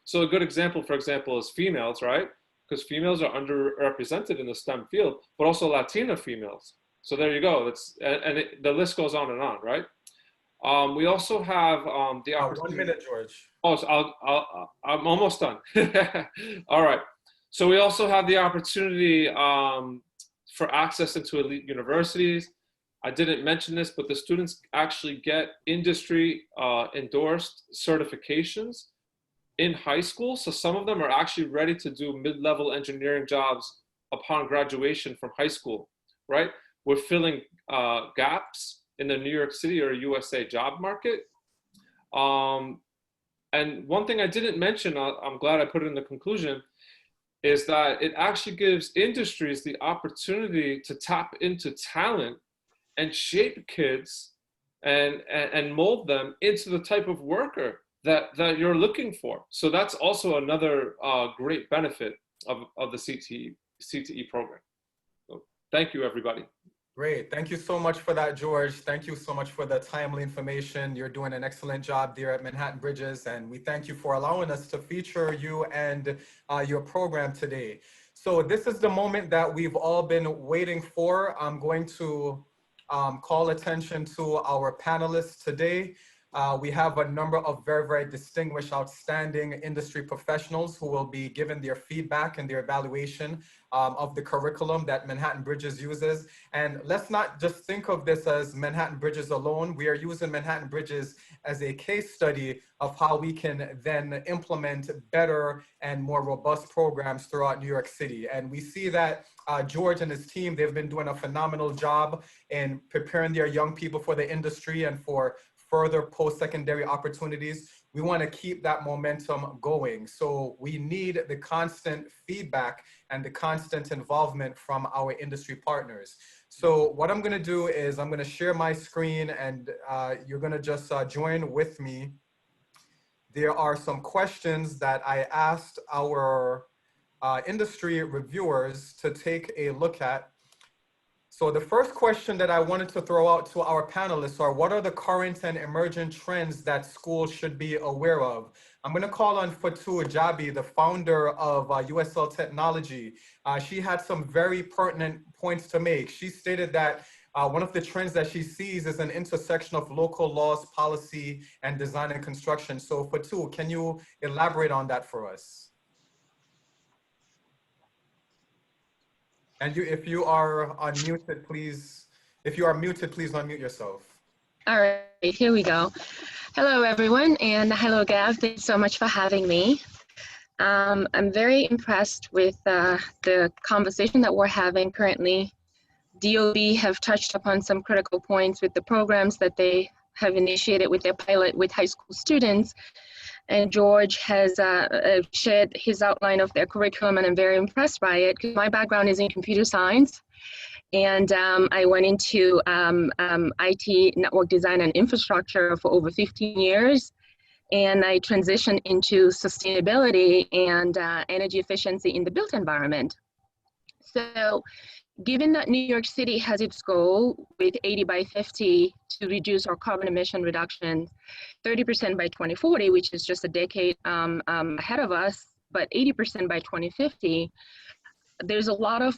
So a good example, for example, is females, right? Because females are underrepresented in the STEM field, but also Latina females. So there you go. The list goes on and on, right? We also have the opportunity. 1 minute, George. Oh, so I'm almost done. All right. So we also have the opportunity for access into elite universities. I didn't mention this, but the students actually get industry endorsed certifications in high school. So some of them are actually ready to do mid-level engineering jobs upon graduation from high school, right? We're filling gaps in the New York City or USA job market. And one thing I didn't mention, I'm glad I put it in the conclusion, is that it actually gives industries the opportunity to tap into talent and shape kids and mold them into the type of worker that you're looking for. So that's also another great benefit of the CTE program. So thank you, everybody. Great. Thank you so much for that, George. Thank you so much for the timely information. You're doing an excellent job there at Manhattan Bridges, and we thank you for allowing us to feature you and your program today. So this is the moment that we've all been waiting for. I'm going to call attention to our panelists today. We have a number of very, very distinguished, outstanding industry professionals who will be giving their feedback and their evaluation of the curriculum that Manhattan Bridges uses. And let's not just think of this as Manhattan Bridges alone. We are using Manhattan Bridges as a case study of how we can then implement better and more robust programs throughout New York City. And we see that George and his team, they've been doing a phenomenal job in preparing their young people for the industry and for further post-secondary opportunities. We want to keep that momentum going. So we need the constant feedback and the constant involvement from our industry partners. So what I'm going to do is I'm going to share my screen, and you're going to just join with me. There are some questions that I asked our industry reviewers to take a look at. So the first question that I wanted to throw out to our panelists are, what are the current and emerging trends that schools should be aware of? I'm going to call on Fatou Jabi, the founder of USL Technology. She had some very pertinent points to make. She stated that one of the trends that she sees is an intersection of local laws, policy, and design and construction. So Fatou, can you elaborate on that for us? And if you are unmuted, please, please unmute yourself. All right, here we go. Hello, everyone, and hello, Gav. Thanks so much for having me. I'm very impressed with the conversation that we're having currently. DOB have touched upon some critical points with the programs that they have initiated with their pilot with high school students. And George has shared his outline of their curriculum, and I'm very impressed by it because my background is in computer science. And I went into IT, network design, and infrastructure for over 15 years. And I transitioned into sustainability and energy efficiency in the built environment. So given that New York City has its goal with 80 by 50 to reduce our carbon emission reduction 30% by 2040, which is just a decade ahead of us, but 80% by 2050, there's a lot of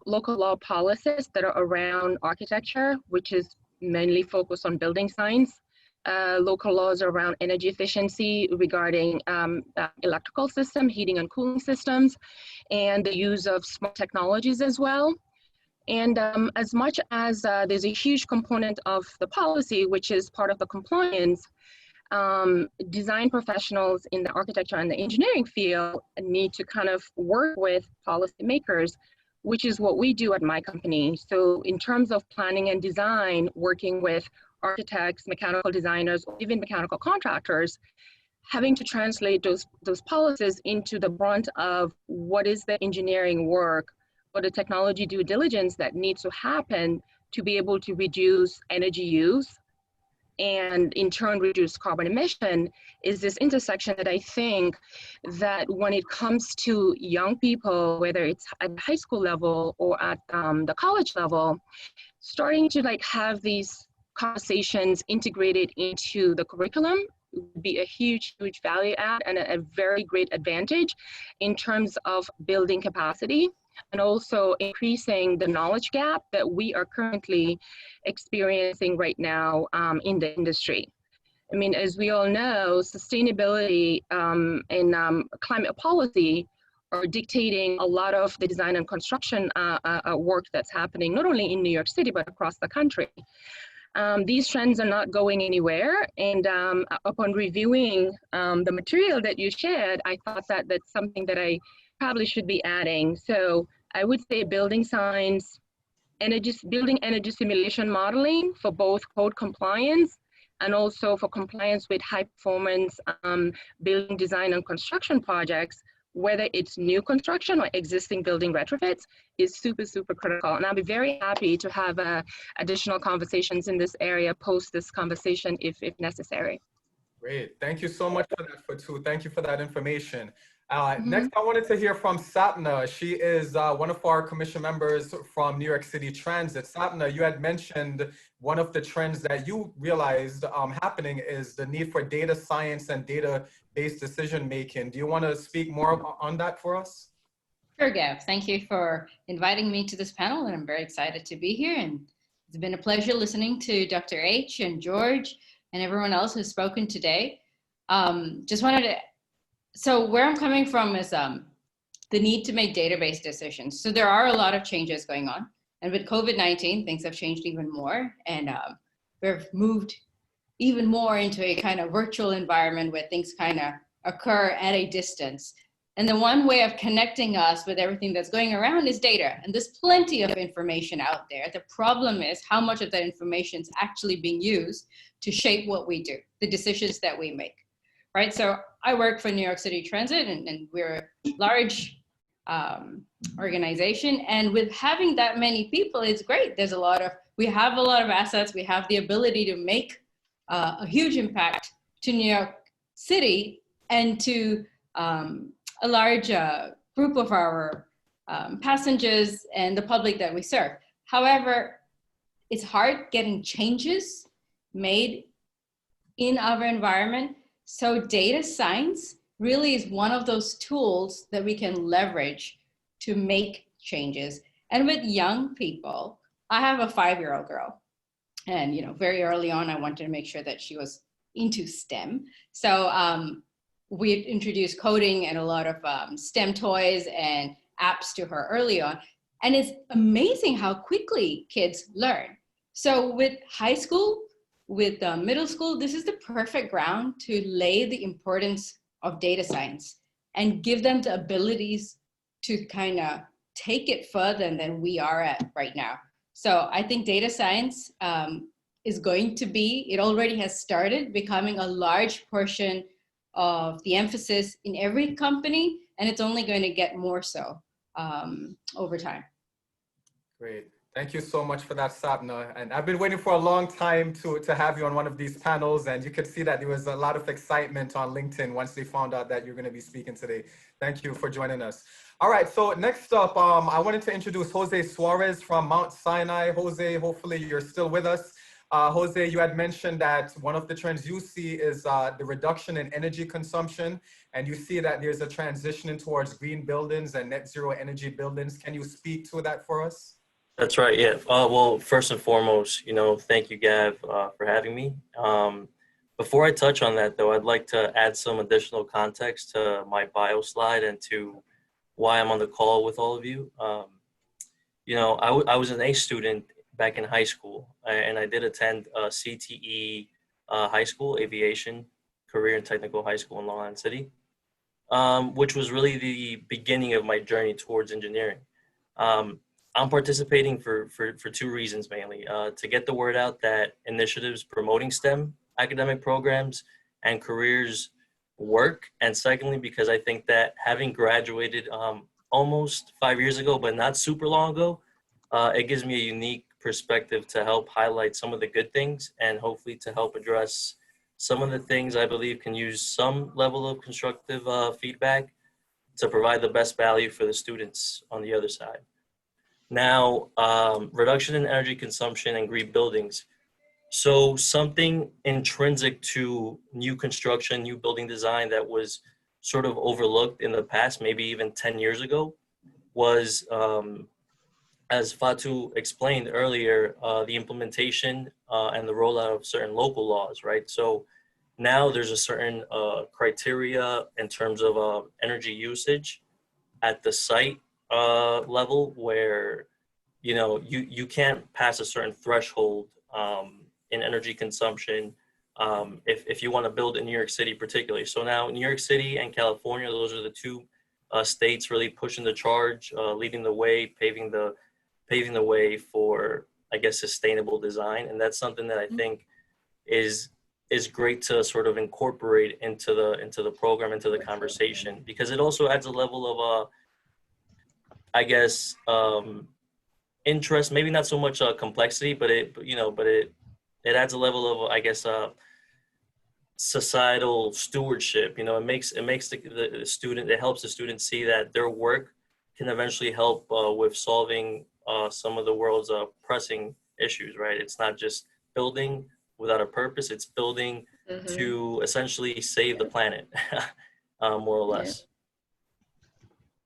local law policies that are around architecture, which is mainly focused on building science. Local laws around energy efficiency regarding electrical system, heating and cooling systems, and the use of smart technologies as well. And as much as there's a huge component of the policy, which is part of the compliance, design professionals in the architecture and the engineering field need to kind of work with policymakers, which is what we do at my company. So in terms of planning and design, working with architects, mechanical designers, or even mechanical contractors, having to translate those policies into the brunt of what is the engineering work or the technology due diligence that needs to happen to be able to reduce energy use and in turn reduce carbon emission is this intersection that I think that when it comes to young people, whether it's at high school level or at the college level, starting to like have these conversations integrated into the curriculum would be a huge value add and a very great advantage in terms of building capacity and also increasing the knowledge gap that we are currently experiencing right now in the industry. I mean, as we all know, sustainability and climate policy are dictating a lot of the design and construction work that's happening, not only in New York City, but across the country. These trends are not going anywhere. And upon reviewing the material that you shared, I thought that that's something that I probably should be adding. So I would say building science, building energy simulation modeling for both code compliance and also for compliance with high performance building design and construction projects, whether it's new construction or existing building retrofits, is super, super critical. And I'll be very happy to have additional conversations in this area post this conversation if necessary. Great. Thank you so much for that, Fatu. Thank you for that information. Next, I wanted to hear from Sapna. She is one of our commission members from New York City Transit. Sapna, you had mentioned one of the trends that you realized happening is the need for data science and data-based decision-making. Do you want to speak more on that for us? Sure, Gav. Thank you for inviting me to this panel, and I'm very excited to be here. And it's been a pleasure listening to Dr. H and George and everyone else who's spoken today. Just wanted to, so where I'm coming from is the need to make database decisions. So there are a lot of changes going on. And with COVID-19, things have changed even more. And we've moved even more into a kind of virtual environment where things kind of occur at a distance. And the one way of connecting us with everything that's going around is data. And there's plenty of information out there. The problem is how much of that information is actually being used to shape what we do, the decisions that we make, right? So I work for New York City Transit, and we're a large organization. And with having that many people, it's great. We have a lot of assets. We have the ability to make a huge impact to New York City and to a large group of our passengers and the public that we serve. However, it's hard getting changes made in our environment. So data science really is one of those tools that we can leverage to make changes. And with young people, I have a 5-year-old girl. And very early on, I wanted to make sure that she was into STEM. So we introduced coding and a lot of STEM toys and apps to her early on. And it's amazing how quickly kids learn. So with high school, with middle school, this is the perfect ground to lay the importance of data science and give them the abilities to kind of take it further than we are at right now. So I think data science is going to be, it already has started becoming a large portion of the emphasis in every company, and it's only going to get more so over time. Great. Thank you so much for that, Sapna. And I've been waiting for a long time to have you on one of these panels, and you could see that there was a lot of excitement on LinkedIn once they found out that you're going to be speaking today. Thank you for joining us. All right, so next up, I wanted to introduce Jose Suarez from Mount Sinai. Jose, hopefully you're still with us. Jose, you had mentioned that one of the trends you see is the reduction in energy consumption, and you see that there's a transition towards green buildings and net zero energy buildings. Can you speak to that for us? That's right. Yeah. Well, first and foremost, thank you, Gav, for having me. Before I touch on that, though, I'd like to add some additional context to my bio slide and to why I'm on the call with all of you. I was an A student back in high school, and I did attend CTE high school, aviation, career and technical high school in Long Island City, which was really the beginning of my journey towards engineering. I'm participating for two reasons mainly. To get the word out that initiatives promoting STEM academic programs and careers work. And secondly, because I think that having graduated almost 5 years ago, but not super long ago, it gives me a unique perspective to help highlight some of the good things and hopefully to help address some of the things I believe can use some level of constructive feedback to provide the best value for the students on the other side. Now, reduction in energy consumption and green buildings. So something intrinsic to new construction, new building design that was sort of overlooked in the past, maybe even 10 years ago, was, as Fatu explained earlier, the implementation and the rollout of certain local laws, right? So now there's a certain criteria in terms of energy usage at the site level where you can't pass a certain threshold in energy consumption if you want to build in New York City particularly. So now New York City and California, those are the two states really pushing the charge, leading the way, paving the way for, I guess, sustainable design. And that's something that I think is great to sort of incorporate into the program, into the conversation, because it also adds a level of I guess interest, maybe not so much complexity, but it adds a level of, I guess, societal stewardship. It makes the student, it helps the student see that their work can eventually help with solving some of the world's pressing issues, right? It's not just building without a purpose, it's building to essentially save the planet, more or less.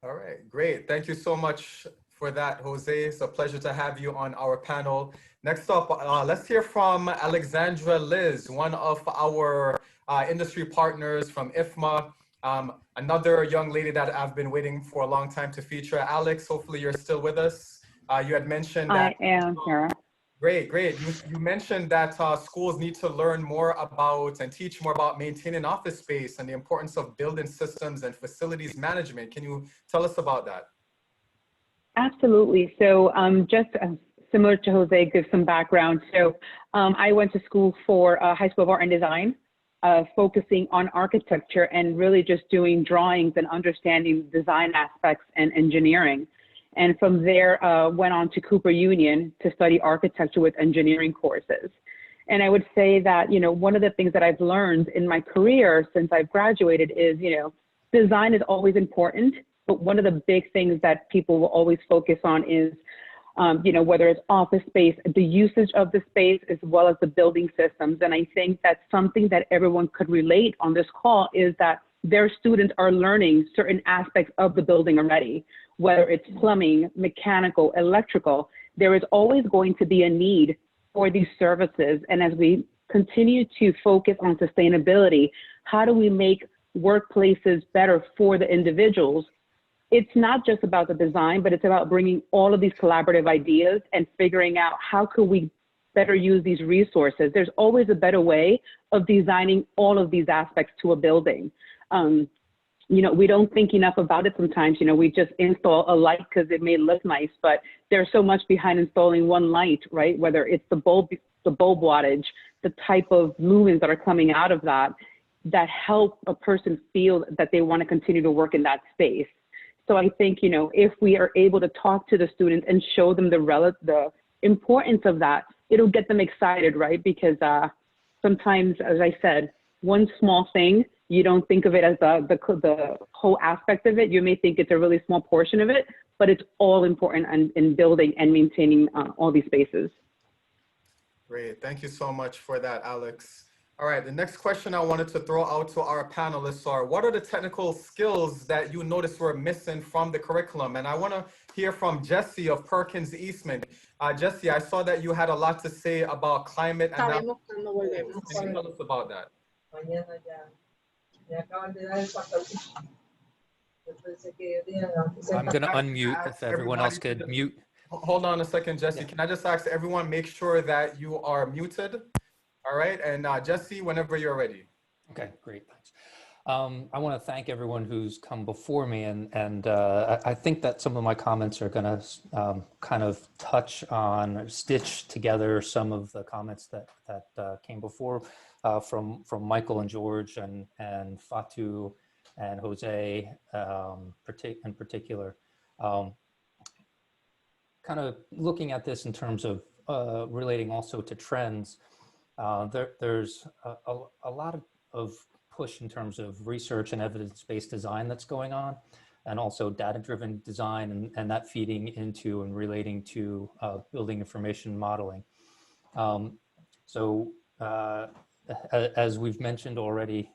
All right, great. Thank you so much for that, Jose. It's a pleasure to have you on our panel. Next up, let's hear from Alexandra Liz, one of our industry partners from IFMA, another young lady that I've been waiting for a long time to feature. Alex, hopefully you're still with us. You had mentioned that— I am here. Great. You mentioned that schools need to learn more about and teach more about maintaining office space and the importance of building systems and facilities management. Can you tell us about that? Absolutely. So just similar to Jose, give some background. So I went to school for High School of Art and Design, focusing on architecture and really just doing drawings and understanding design aspects and engineering. And from there, went on to Cooper Union to study architecture with engineering courses. And I would say that, one of the things that I've learned in my career since I've graduated is, design is always important, but one of the big things that people will always focus on is, whether it's office space, the usage of the space, as well as the building systems. And I think that's something that everyone could relate on this call is that their students are learning certain aspects of the building already, whether it's plumbing, mechanical, electrical. There is always going to be a need for these services. And as we continue to focus on sustainability, how do we make workplaces better for the individuals? It's not just about the design, but it's about bringing all of these collaborative ideas and figuring out how could we better use these resources. There's always a better way of designing all of these aspects to a building. We don't think enough about it sometimes. We just install a light because it may look nice, but there's so much behind installing one light, right? Whether it's the bulb wattage, the type of lumens that are coming out of that help a person feel that they want to continue to work in that space. So I think, if we are able to talk to the students and show them the importance of that, it'll get them excited, right? Because sometimes, as I said, one small thing, you don't think of it as the whole aspect of it. You may think it's a really small portion of it, but it's all important in building and maintaining all these spaces. Great, thank you so much for that, Alex. All right, the next question I wanted to throw out to our panelists are, what are the technical skills that you noticed were missing from the curriculum? And I want to hear from Jesse of Perkins Eastman. Jesse, I saw that you had a lot to say about climate analysis. Can you tell us about that? I'm going to unmute if everyone else could mute. Hold on a second, Jesse. Yeah. Can I just ask everyone, make sure that you are muted? All right, and Jesse, whenever you're ready. Okay, great, thanks. I want to thank everyone who's come before me, and I think that some of my comments are going to kind of touch on, or stitch together some of the comments that came before from Michael and George and Fatu and Jose in particular. Kind of looking at this in terms of relating also to trends. There's a lot of push in terms of research and evidence-based design that's going on, and also data-driven design, and that feeding into and relating to building information modeling. As we've mentioned already,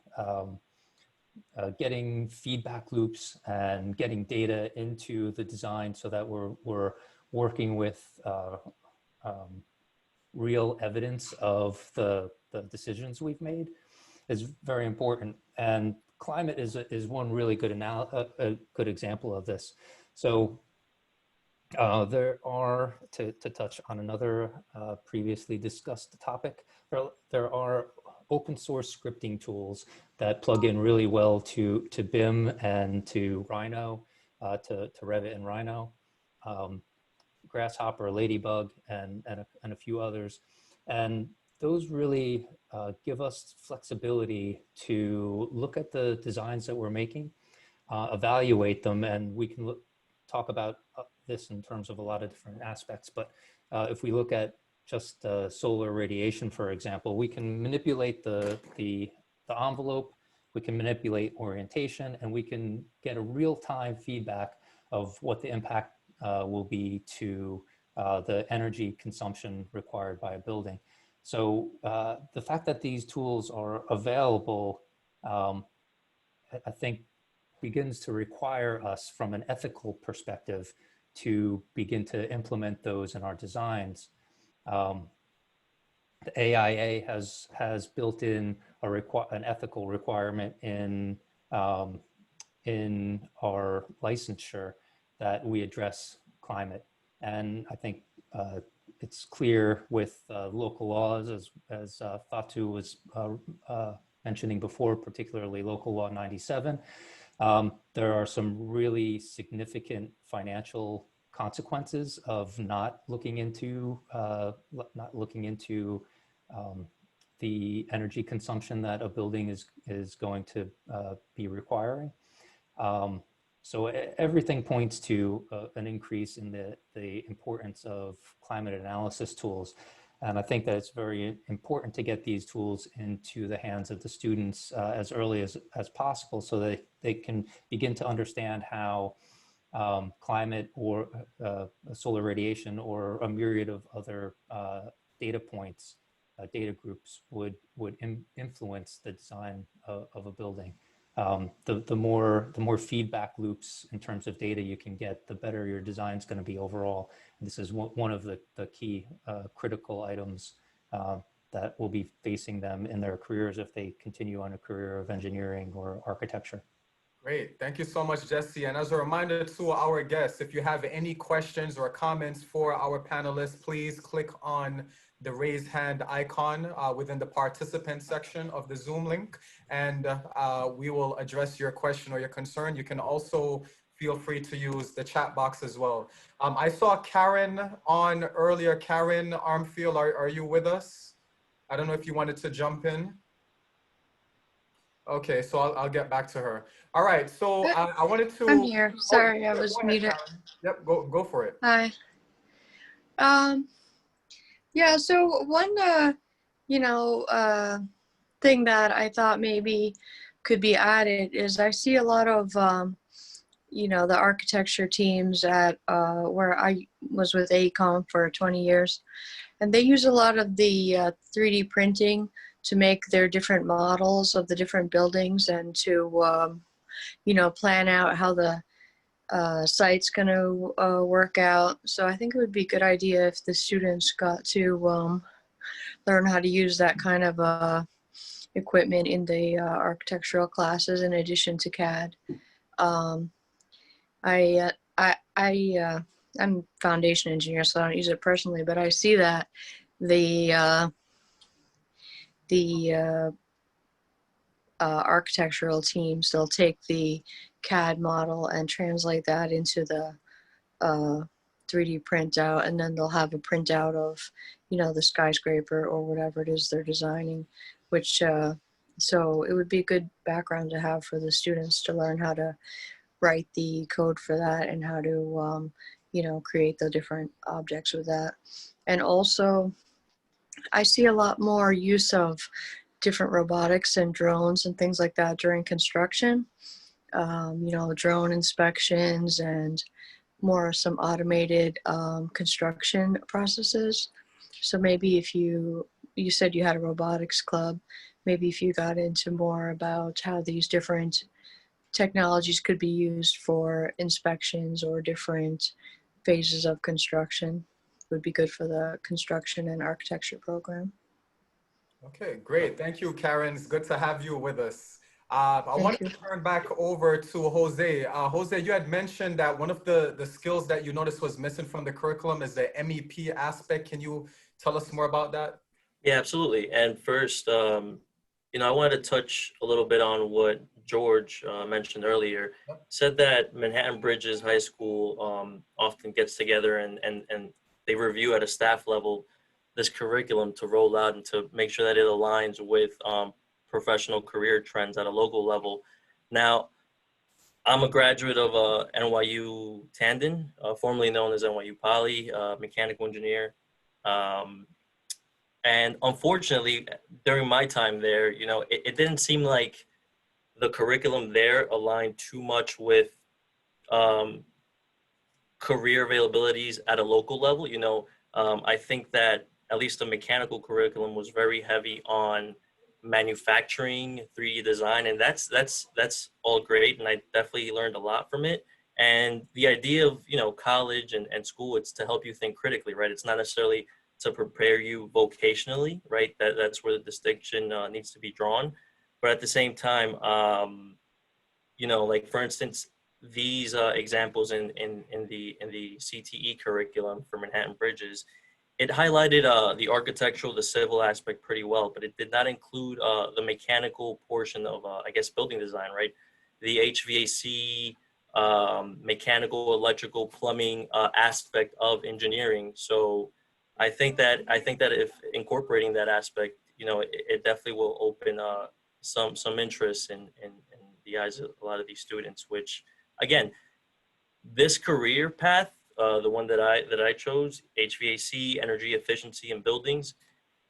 getting feedback loops and getting data into the design so that we're working with real evidence of the decisions we've made is very important. And climate is one really good good example of this. So there are, to touch on another previously discussed topic, there are open source scripting tools that plug in really well to BIM and to Rhino, to Revit and Rhino, Grasshopper, Ladybug, and a few others. And those really give us flexibility to look at the designs that we're making, evaluate them, and we can talk about this in terms of a lot of different aspects. But if we look at just solar radiation, for example, we can manipulate the envelope, we can manipulate orientation, and we can get a real-time feedback of what the impact will be to the energy consumption required by a building. So the fact that these tools are available, I think begins to require us from an ethical perspective to begin to implement those in our designs. The AIA has built in an ethical requirement in our licensure that we address climate. And I think it's clear with local laws, as Fatu was mentioning before, particularly Local Law 97. There are some really significant financial consequences of not looking into the energy consumption that a building is going to be requiring. So everything points to an increase in the importance of climate analysis tools. And I think that it's very important to get these tools into the hands of the students as early as possible, so that they can begin to understand how climate or solar radiation or a myriad of other data points, data groups would influence the design of a building. The more feedback loops in terms of data you can get, the better your design is going to be overall. And this is one of the key critical items that will be facing them in their careers if they continue on a career of engineering or architecture. Great, thank you so much, Jesse. And as a reminder to our guests, if you have any questions or comments for our panelists, please click on the raise hand icon within the participant section of the Zoom link, and we will address your question or your concern. You can also feel free to use the chat box as well. I saw Karen on earlier. Karen Armfield, are you with us? I don't know if you wanted to jump in. Okay, so I'll get back to her. All right, so I wanted to— I'm here. Sorry, I was muted. Yep, go for it. Hi. Yeah, so one, thing that I thought maybe could be added is I see a lot of, the architecture teams at where I was with AECOM for 20 years, and they use a lot of the 3D printing to make their different models of the different buildings and to, plan out how the site's going to work out. So I think it would be a good idea if the students got to learn how to use that kind of equipment in the architectural classes in addition to CAD. I'm foundation engineer, so I don't use it personally, but I see that the architectural teams, they'll take the CAD model and translate that into the 3D printout, and then they'll have a printout of, the skyscraper or whatever it is they're designing, which, so it would be a good background to have for the students to learn how to write the code for that and how to, create the different objects with that. And also, I see a lot more use of different robotics and drones and things like that during construction. Drone inspections and more some automated construction processes. So maybe if you said you had a robotics club, maybe if you got into more about how these different technologies could be used for inspections or different phases of construction, would be good for the construction and architecture program. Okay, great. Thank you, Karen. It's good to have you with us. I want to turn back over to Jose. Jose, you had mentioned that one of the skills that you noticed was missing from the curriculum is the MEP aspect. Can you tell us more about that? Yeah, absolutely. And first, I wanted to touch a little bit on what George mentioned earlier. Said that Manhattan Bridges High School often gets together and they review at a staff level this curriculum to roll out and to make sure that it aligns with professional career trends at a local level. Now, I'm a graduate of NYU Tandon, formerly known as NYU Poly, mechanical engineer. And unfortunately, during my time there, it didn't seem like the curriculum there aligned too much with career availabilities at a local level. I think that at least the mechanical curriculum was very heavy on manufacturing, 3D design, and that's all great, and I definitely learned a lot from it. And the idea of college and school, it's to help you think critically, right? It's not necessarily to prepare you vocationally, right? That's where the distinction needs to be drawn. But at the same time, like for instance, these examples in the CTE curriculum for Manhattan Bridges, it highlighted the architectural, the civil aspect pretty well, but it did not include the mechanical portion of, I guess, building design, right? The HVAC, mechanical, electrical, plumbing aspect of engineering. So I think that if incorporating that aspect, it definitely will open some interest in the eyes of a lot of these students, which, again, this career path, the one that I chose, HVAC, energy efficiency in buildings,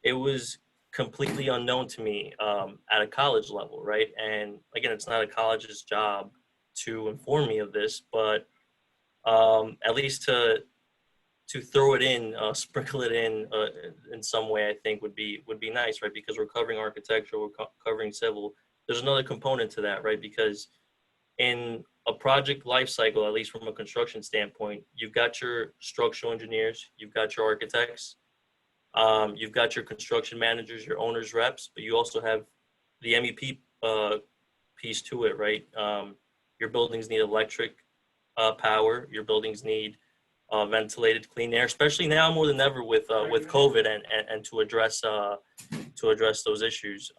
it was completely unknown to me at a college level, right? And again, it's not a college's job to inform me of this, but at least to throw it in, sprinkle it in some way, I think would be nice, right? Because we're covering architecture, we're covering civil. There's another component to that, right? Because in a project life cycle, at least from a construction standpoint, you've got your structural engineers, you've got your architects, you've got your construction managers, your owners reps, but you also have the MEP piece to it, right? Your buildings need electric power, your buildings need ventilated clean air, especially now more than ever with COVID and to address those issues.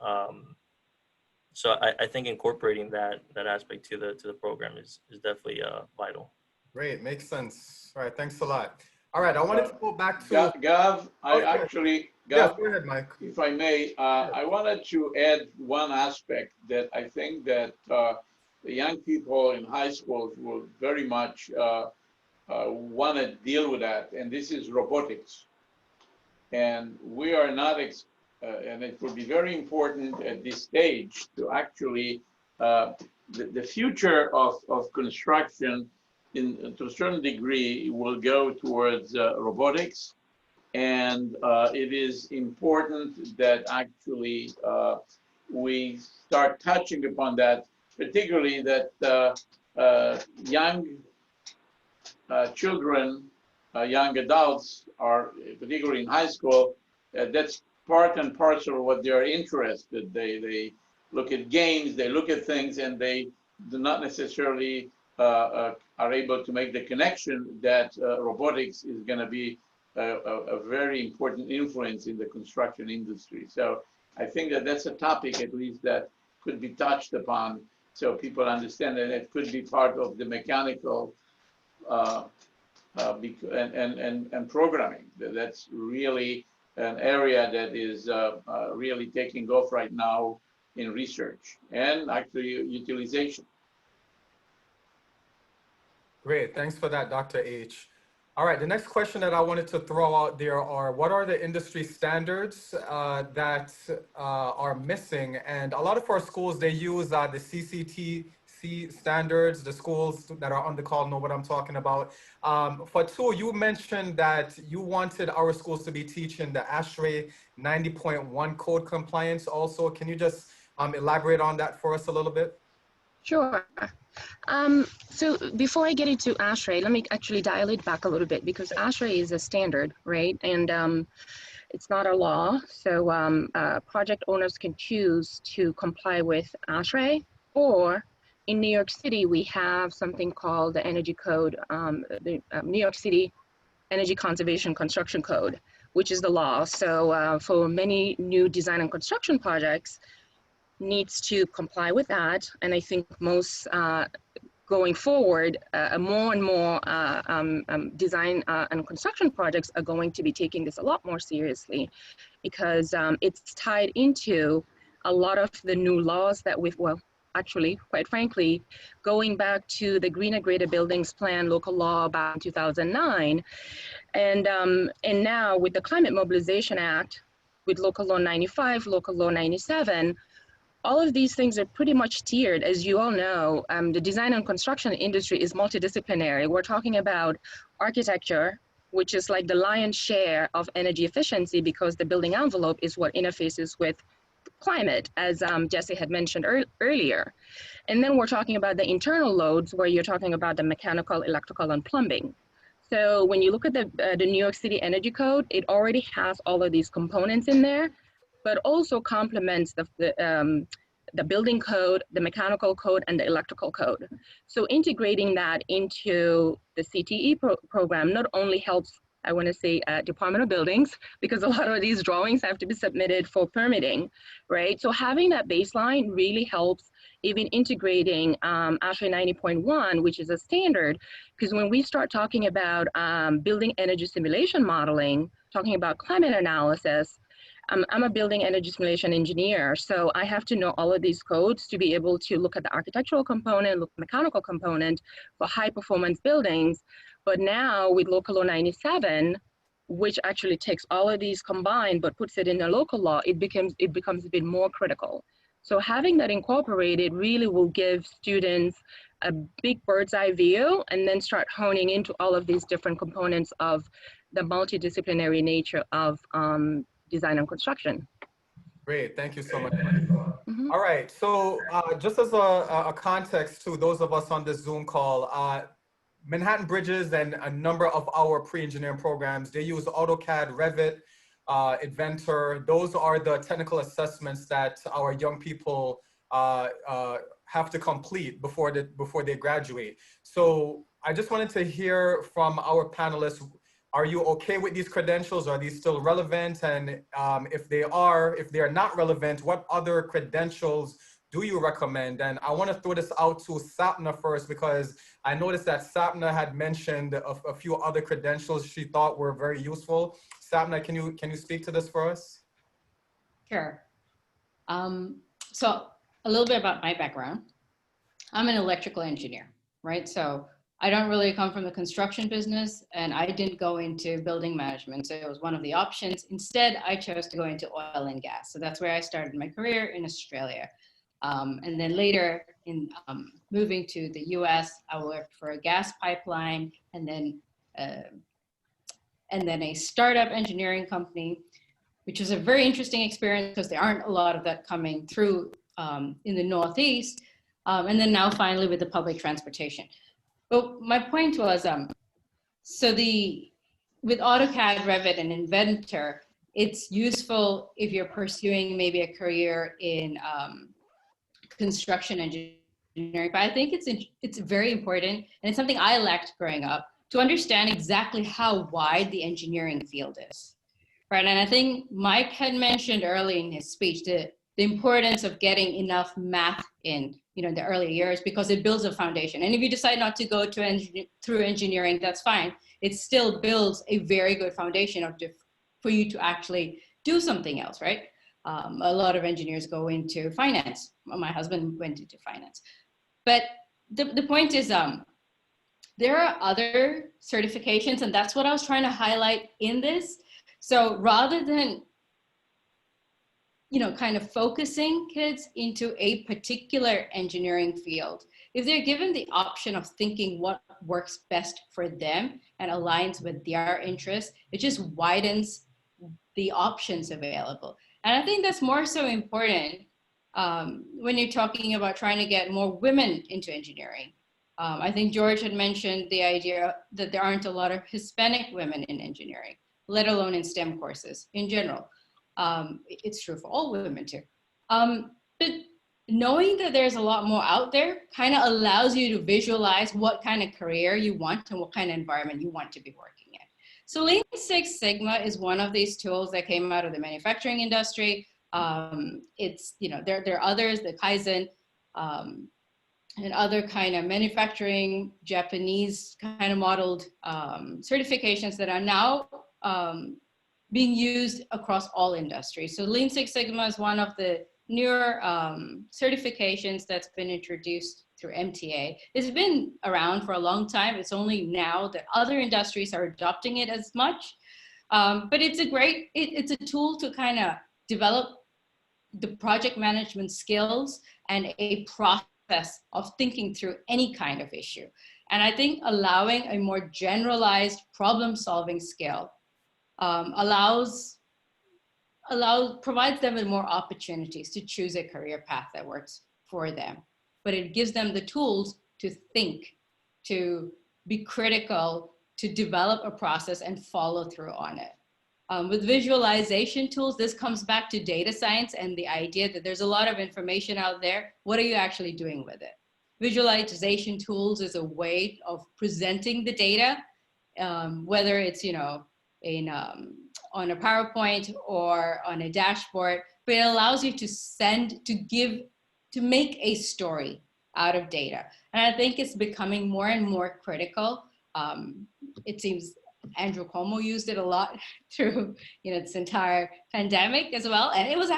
So I think incorporating that aspect to the program is definitely vital. Great, makes sense. All right, thanks a lot. All right, I wanted to go back to Gav. Gav, go ahead, Mike. If I may, I wanted to add one aspect that I think that the young people in high schools will very much want to deal with that, and this is robotics. And we are not, and it will be very important at this stage to actually, the future of construction to a certain degree will go towards robotics. And it is important that actually we start touching upon that, particularly that young children, young adults are, particularly in high school, that's part and parcel of what they're interested. They look at games, they look at things, and they do not necessarily are able to make the connection that robotics is going to be a very important influence in the construction industry. So I think that that's a topic, at least, that could be touched upon so people understand that it could be part of the mechanical and programming. That's really an area that is really taking off right now in research and actually utilization. Great, thanks for that, Dr. H. All right, the next question that I wanted to throw out there are, what are the industry standards that are missing? And a lot of our schools, they use the CTE standards. The schools that are on the call know what I'm talking about. Fatou, you mentioned that you wanted our schools to be teaching the ASHRAE 90.1 code compliance also. Can you just elaborate on that for us a little bit? Sure. So before I get into ASHRAE, let me actually dial it back a little bit, because ASHRAE is a standard, right? And it's not a law. So project owners can choose to comply with ASHRAE, or in New York City, we have something called the Energy Code, the New York City Energy Conservation Construction Code, which is the law. So for many new design and construction projects, needs to comply with that. And I think most going forward, more and more design and construction projects are going to be taking this a lot more seriously, because it's tied into a lot of the new laws that we've, well, actually, quite frankly, going back to the Greener Greater Buildings Plan local law back in 2009. And now with the Climate Mobilization Act, with Local Law 95, Local Law 97, all of these things are pretty much tiered. As you all know, the design and construction industry is multidisciplinary. We're talking about architecture, which is like the lion's share of energy efficiency, because the building envelope is what interfaces with climate, as Jesse had mentioned earlier. And then we're talking about the internal loads, where you're talking about the mechanical, electrical, and plumbing. So when you look at the New York City Energy Code, it already has all of these components in there, but also complements the building code, the mechanical code, and the electrical code. So integrating that into the CTE program not only helps, I want to say, Department of Buildings, because a lot of these drawings have to be submitted for permitting, right? So having that baseline really helps, even integrating ASHRAE 90.1, which is a standard, because when we start talking about building energy simulation modeling, talking about climate analysis, I'm a building energy simulation engineer, so I have to know all of these codes to be able to look at the architectural component, look at the mechanical component for high performance buildings. But now with Local Law 97, which actually takes all of these combined but puts it in a local law, it becomes a bit more critical. So having that incorporated really will give students a big bird's eye view, and then start honing into all of these different components of the multidisciplinary nature of design and construction. Great, thank you so much. Mm-hmm. All right, so just as a context to those of us on this Zoom call, Manhattan Bridges and a number of our pre-engineering programs, they use AutoCAD, Revit, Inventor. Those are the technical assessments that our young people have to complete before they graduate. So I just wanted to hear from our panelists, are you okay with these credentials? Are these still relevant? And if they are not relevant, what other credentials do you recommend? And I want to throw this out to Sapna first, because I noticed that Sapna had mentioned a few other credentials she thought were very useful. Sapna, can you speak to this for us? Sure. So a little bit about my background. I'm an electrical engineer, right? So I don't really come from the construction business, and I didn't go into building management. So it was one of the options. Instead, I chose to go into oil and gas. So that's where I started my career in Australia. And then later in moving to the US, I worked for a gas pipeline and then a startup engineering company, which was a very interesting experience because there aren't a lot of that coming through in the Northeast. And then now finally with the public transportation. But my point was, with AutoCAD, Revit, and Inventor, it's useful if you're pursuing maybe a career in construction engineering. But I think it's very important, and it's something I lacked growing up, to understand exactly how wide the engineering field is, right? And I think Mike had mentioned early in his speech the importance of getting enough math in, the early years, because it builds a foundation. And if you decide not to go through engineering, that's fine. It still builds a very good foundation for you to actually do something else, right? A lot of engineers go into finance. My husband went into finance. But the point is, there are other certifications, and that's what I was trying to highlight in this. So rather than kind of focusing kids into a particular engineering field, if they're given the option of thinking what works best for them and aligns with their interests, it just widens the options available. And I think that's more so important when you're talking about trying to get more women into engineering. I think George had mentioned the idea that there aren't a lot of Hispanic women in engineering, let alone in STEM courses in general. It's true for all women too. But knowing that there's a lot more out there kind of allows you to visualize what kind of career you want and what kind of environment you want to be working in. So Lean Six Sigma is one of these tools that came out of the manufacturing industry. There are others, the Kaizen, and other kind of manufacturing, Japanese kind of modeled certifications that are now being used across all industries. So Lean Six Sigma is one of the newer certifications that's been introduced through MTA. It's been around for a long time. It's only now that other industries are adopting it as much. But it's it's a tool to kind of develop the project management skills and a process of thinking through any kind of issue. And I think allowing a more generalized problem-solving skill provides them with more opportunities to choose a career path that works for them. But it gives them the tools to think, to be critical, to develop a process and follow through on it. With visualization tools, this comes back to data science and the idea that there's a lot of information out there. What are you actually doing with it? Visualization tools is a way of presenting the data, whether it's on a PowerPoint or on a dashboard, but it allows you to make a story out of data. And I think it's becoming more and more critical. It seems Andrew Cuomo used it a lot through this entire pandemic as well. And it was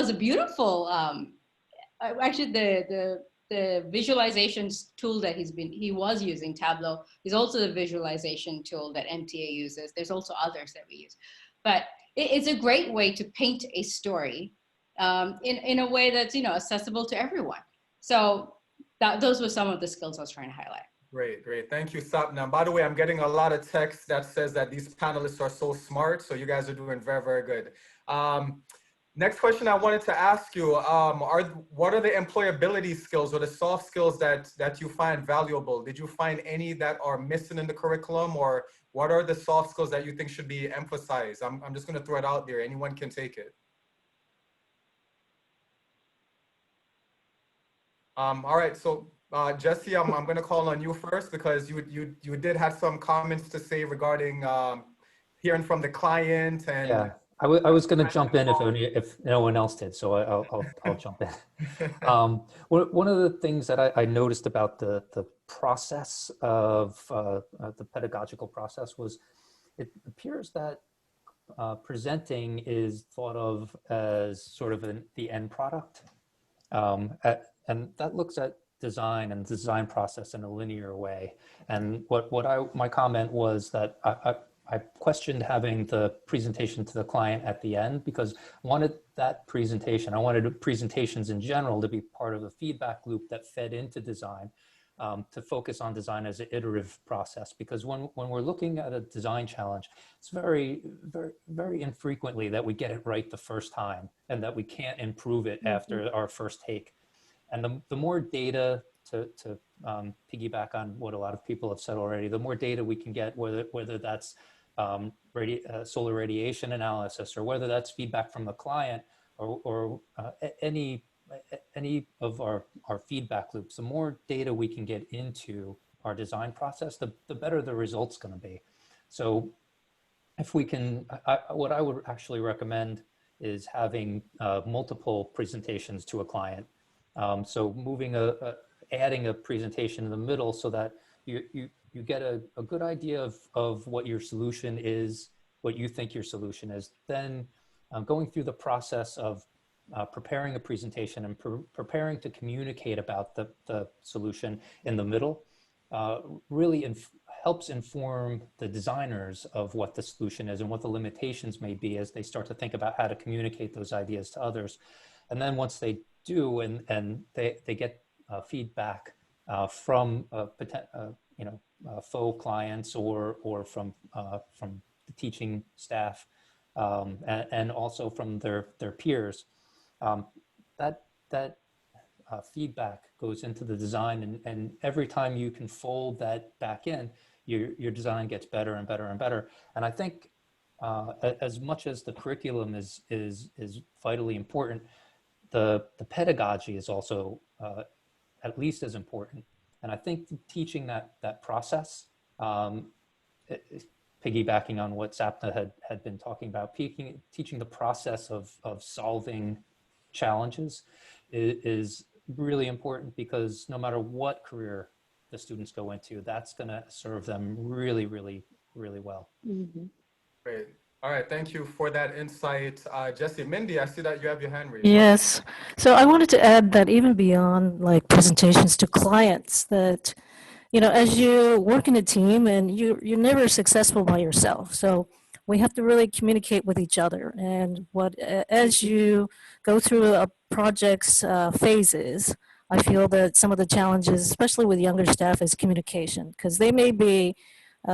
a beautiful, actually the visualizations tool that he was using, Tableau, is also the visualization tool that MTA uses. There's also others that we use. But it's a great way to paint a story in a way that's accessible to everyone. So those were some of the skills I was trying to highlight. Great, great. Thank you, Sapna. By the way, I'm getting a lot of text that says that these panelists are so smart. So you guys are doing very, very good. Next question I wanted to ask you, what are the employability skills or the soft skills that you find valuable? Did you find any that are missing in the curriculum, or what are the soft skills that you think should be emphasized? I'm just going to throw it out there. Anyone can take it. All right, so Jesse, I'm going to call on you first because you did have some comments to say regarding hearing from the client and. Yeah. I was going to jump in if no one else did, so I'll jump in. One of the things that I noticed about the process of the pedagogical process was it appears that presenting is thought of as sort of the end product, and that looks at design and design process in a linear way. And my comment was that I questioned having the presentation to the client at the end, because I wanted presentations in general to be part of the feedback loop that fed into design, to focus on design as an iterative process. Because when we're looking at a design challenge, it's very, very, very infrequently that we get it right the first time and that we can't improve it after our first take. And the more data, to piggyback on what a lot of people have said already, the more data we can get, whether that's solar radiation analysis, or whether that's feedback from the client, or any of our feedback loops, the more data we can get into our design process, the better the result's going to be. So if we can, what I would actually recommend is having multiple presentations to a client. So adding a presentation in the middle, so that you get a good idea of what your solution is, what you think your solution is. Then going through the process of preparing a presentation and preparing to communicate about the solution in the middle really helps inform the designers of what the solution is and what the limitations may be as they start to think about how to communicate those ideas to others. And then once they do, and they get feedback from faux clients or from the teaching staff, and also from their peers, that feedback goes into the design, and every time you can fold that back in, your design gets better and better and better. And I think as much as the curriculum is vitally important, the pedagogy is also at least as important. And I think teaching that process, piggybacking on what Sapna had been talking about, teaching the process of solving challenges is really important, because no matter what career the students go into, that's going to serve them really, really, really well. Mm-hmm. Great. All right, thank you for that insight. Jesse, Mindy, I see that you have your hand raised. Yes. So I wanted to add that even beyond like presentations to clients, that, as you work in a team, and you're never successful by yourself. So we have to really communicate with each other. And as you go through a project's phases, I feel that some of the challenges, especially with younger staff, is communication, because they may be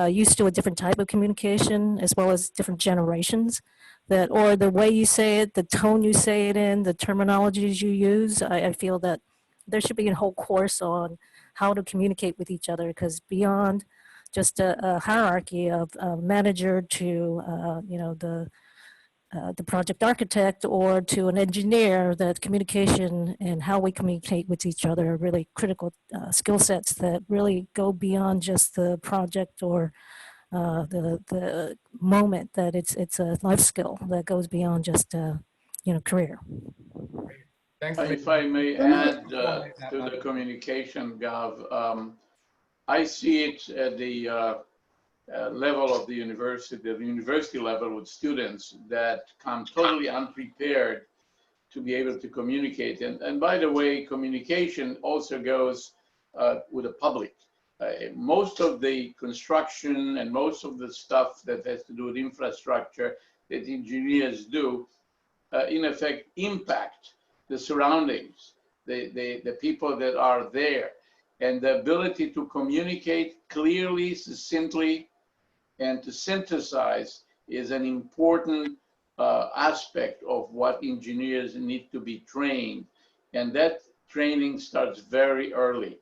used to a different type of communication, as well as different generations, or the way you say it, the tone you say it in, the terminologies you use. I feel that there should be a whole course on how to communicate with each other, because beyond just a hierarchy of manager to the project architect or to an engineer, that communication and how we communicate with each other are really critical skill sets that really go beyond just the project or the moment. That it's a life skill that goes beyond just career. Thanks. If I may add to the communication, Gav, I see it at the level of the university level, with students that come totally unprepared to be able to communicate. And by the way, communication also goes with the public. Most of the construction and most of the stuff that has to do with infrastructure that engineers do, in effect, impact the surroundings, the people that are there. And the ability to communicate clearly, succinctly, and to synthesize is an important aspect of what engineers need to be trained. And that training starts very early.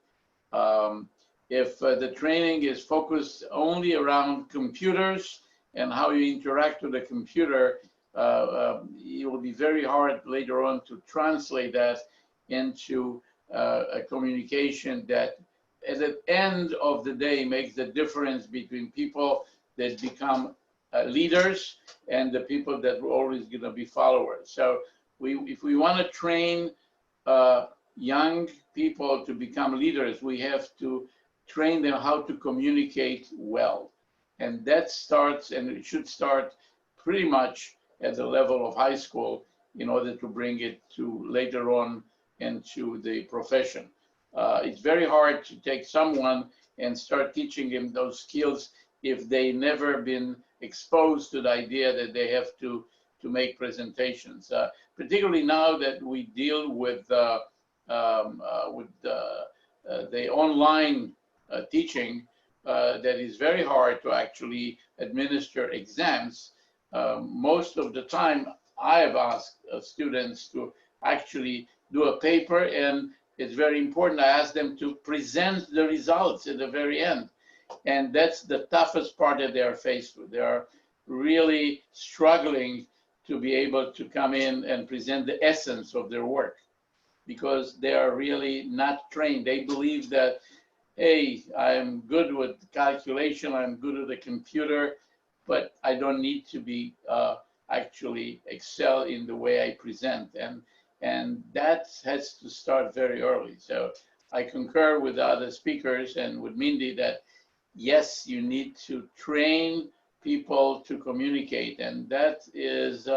If the training is focused only around computers and how you interact with the computer, it will be very hard later on to translate that into a communication that at the end of the day makes the difference between people that become leaders and the people that were always going to be followers. So if we want to train young people to become leaders, we have to train them how to communicate well. And that starts, and it should start pretty much at the level of high school in order to bring it to later on into the profession. it's very hard to take someone and start teaching him those skills if they never been exposed to the idea that they have to make presentations. Particularly now that we deal with the online teaching, that is very hard to actually administer exams. Most of the time, I have asked students to actually do a paper, and it's very important. I ask them to present the results at the very end. And that's the toughest part that they are faced with. They are really struggling to be able to come in and present the essence of their work because they are really not trained. They believe that, hey, I'm good with calculation, I'm good with the computer, but I don't need to be actually excel in the way I present. And that has to start very early. So I concur with the other speakers and with Mindy that yes, you need to train people to communicate, and that is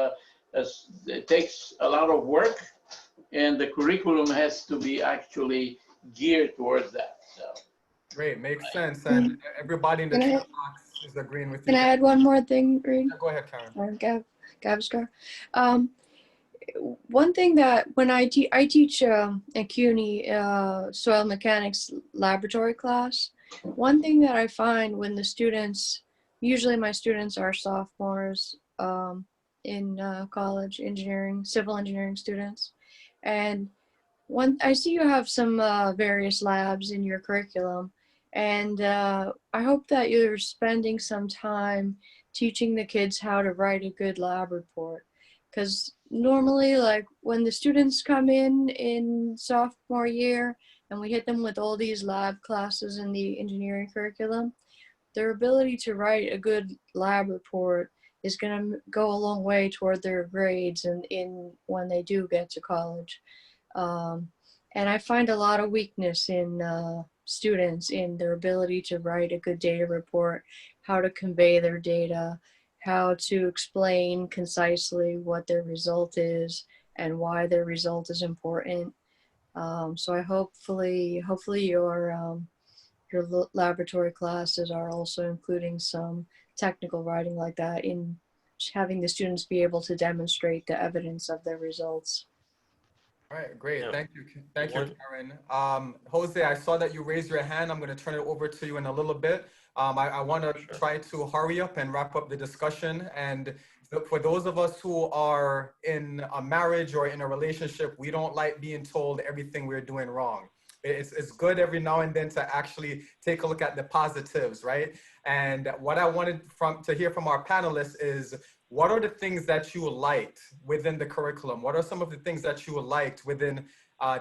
it takes a lot of work, and the curriculum has to be actually geared towards that. So great, makes sense, and everybody in the chat box is agreeing with you. Can I add one more thing, Reed? Yeah, go ahead, Karen. Or Gavskar. One thing that when I teach at CUNY soil mechanics laboratory class, one thing that I find when the students, usually my students are sophomores in college, engineering, civil engineering students, and I see you have some various labs in your curriculum, and I hope that you're spending some time teaching the kids how to write a good lab report. Because normally, like when the students come in sophomore year and we hit them with all these lab classes in the engineering curriculum, their ability to write a good lab report is going to go a long way toward their grades and when they do get to college. And I find a lot of weakness in students in their ability to write a good data report, how to convey their data, how to explain concisely what their result is and why their result is important. So I hopefully your laboratory classes are also including some technical writing like that in having the students be able to demonstrate the evidence of their results. All right, great. Yeah. Thank you, Karen. Jose, I saw that you raised your hand. I'm going to turn it over to you in a little bit. I want to try to hurry up and wrap up the discussion. And for those of us who are in a marriage or in a relationship, we don't like being told everything we're doing wrong. It's good every now and then to actually take a look at the positives, right? And what I wanted to hear from our panelists is, what are the things that you liked within the curriculum? What are some of the things that you liked within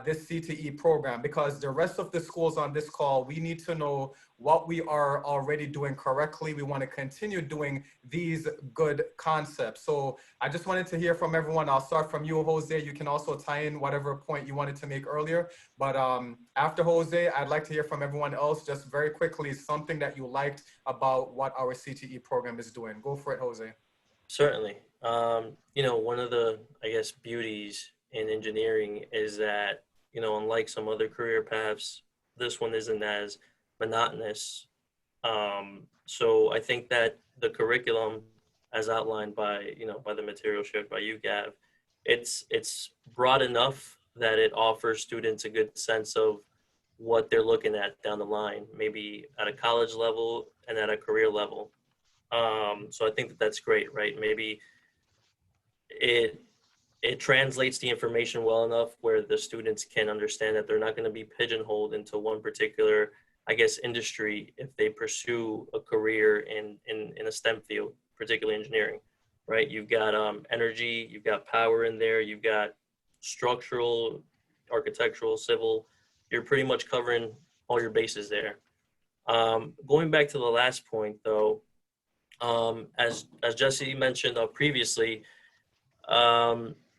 this CTE program? Because the rest of the schools on this call, we need to know what we are already doing correctly. We want to continue doing these good concepts. So I just wanted to hear from everyone. I'll start from you, Jose. You can also tie in whatever point you wanted to make earlier. But after Jose, I'd like to hear from everyone else just very quickly, something that you liked about what our CTE program is doing. Go for it, Jose. Certainly. You know, one of the, I guess, beauties in engineering is that, you know, unlike some other career paths, this one isn't as monotonous. So I think that the curriculum, as outlined by, you know, by the material shared by you, Gav, it's broad enough that it offers students a good sense of what they're looking at down the line, maybe at a college level and at a career level. So I think that that's great, right? Maybe it translates the information well enough where the students can understand that they're not going to be pigeonholed into one particular, I guess, industry if they pursue a career in a STEM field, particularly engineering, right? You've got energy, you've got power in there, you've got structural, architectural, civil. You're pretty much covering all your bases there. Going back to the last point, though, as Jesse mentioned previously,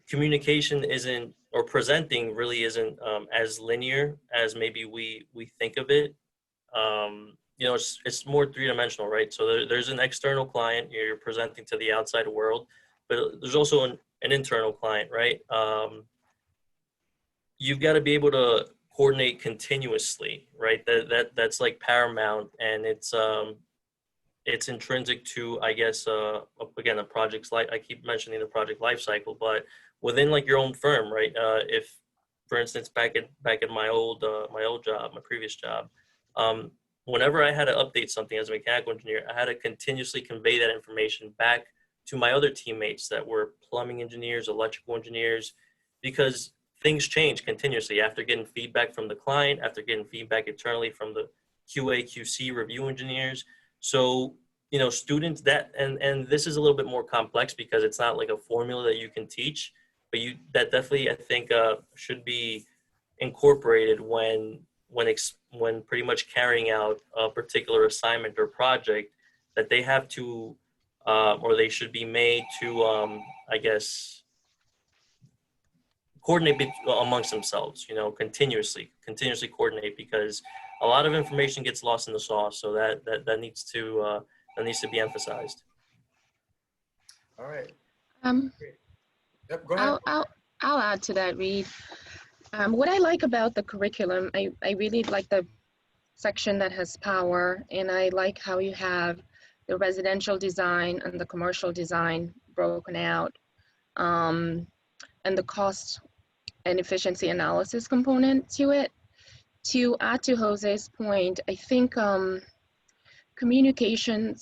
communication isn't, or presenting really isn't as linear as maybe we think of it. You know, it's more three-dimensional, right? So there's an external client, you're presenting to the outside world, but there's also an internal client, right? You've got to be able to coordinate continuously, right? That's like paramount, and it's intrinsic to, I guess, again, a project's life. I keep mentioning the project life cycle, but within like your own firm, right? If, for instance, back at my old job, my previous job, whenever I had to update something as a mechanical engineer, I had to continuously convey that information back to my other teammates that were plumbing engineers, electrical engineers, because things change continuously after getting feedback from the client, after getting feedback internally from the QA, QC review engineers. So, you know, students and this is a little bit more complex because it's not like a formula that you can teach, but that definitely, I think, should be incorporated when pretty much carrying out a particular assignment or project, that they have to, or they should be made to, I guess, coordinate amongst themselves, you know, continuously coordinate, because a lot of information gets lost in the sauce. So that needs to be emphasized. All right. Yep, go ahead. I'll add to that, Reed. What I like about the curriculum, I really like the section that has power, and I like how you have the residential design and the commercial design broken out, and the cost and efficiency analysis component to it. To add to Jose's point, I think communication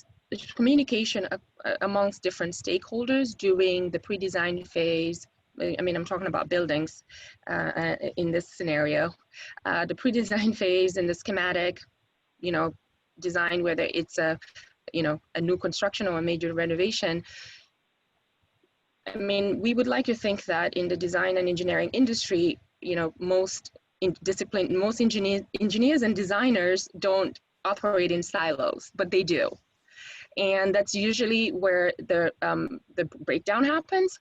amongst different stakeholders during the pre-design phase. I mean, I'm talking about buildings in this scenario. The pre-design phase and the schematic, you know, design, whether it's a new construction or a major renovation. I mean, we would like to think that in the design and engineering industry, you know, most engineers and designers don't operate in silos, but they do. And that's usually where the breakdown happens.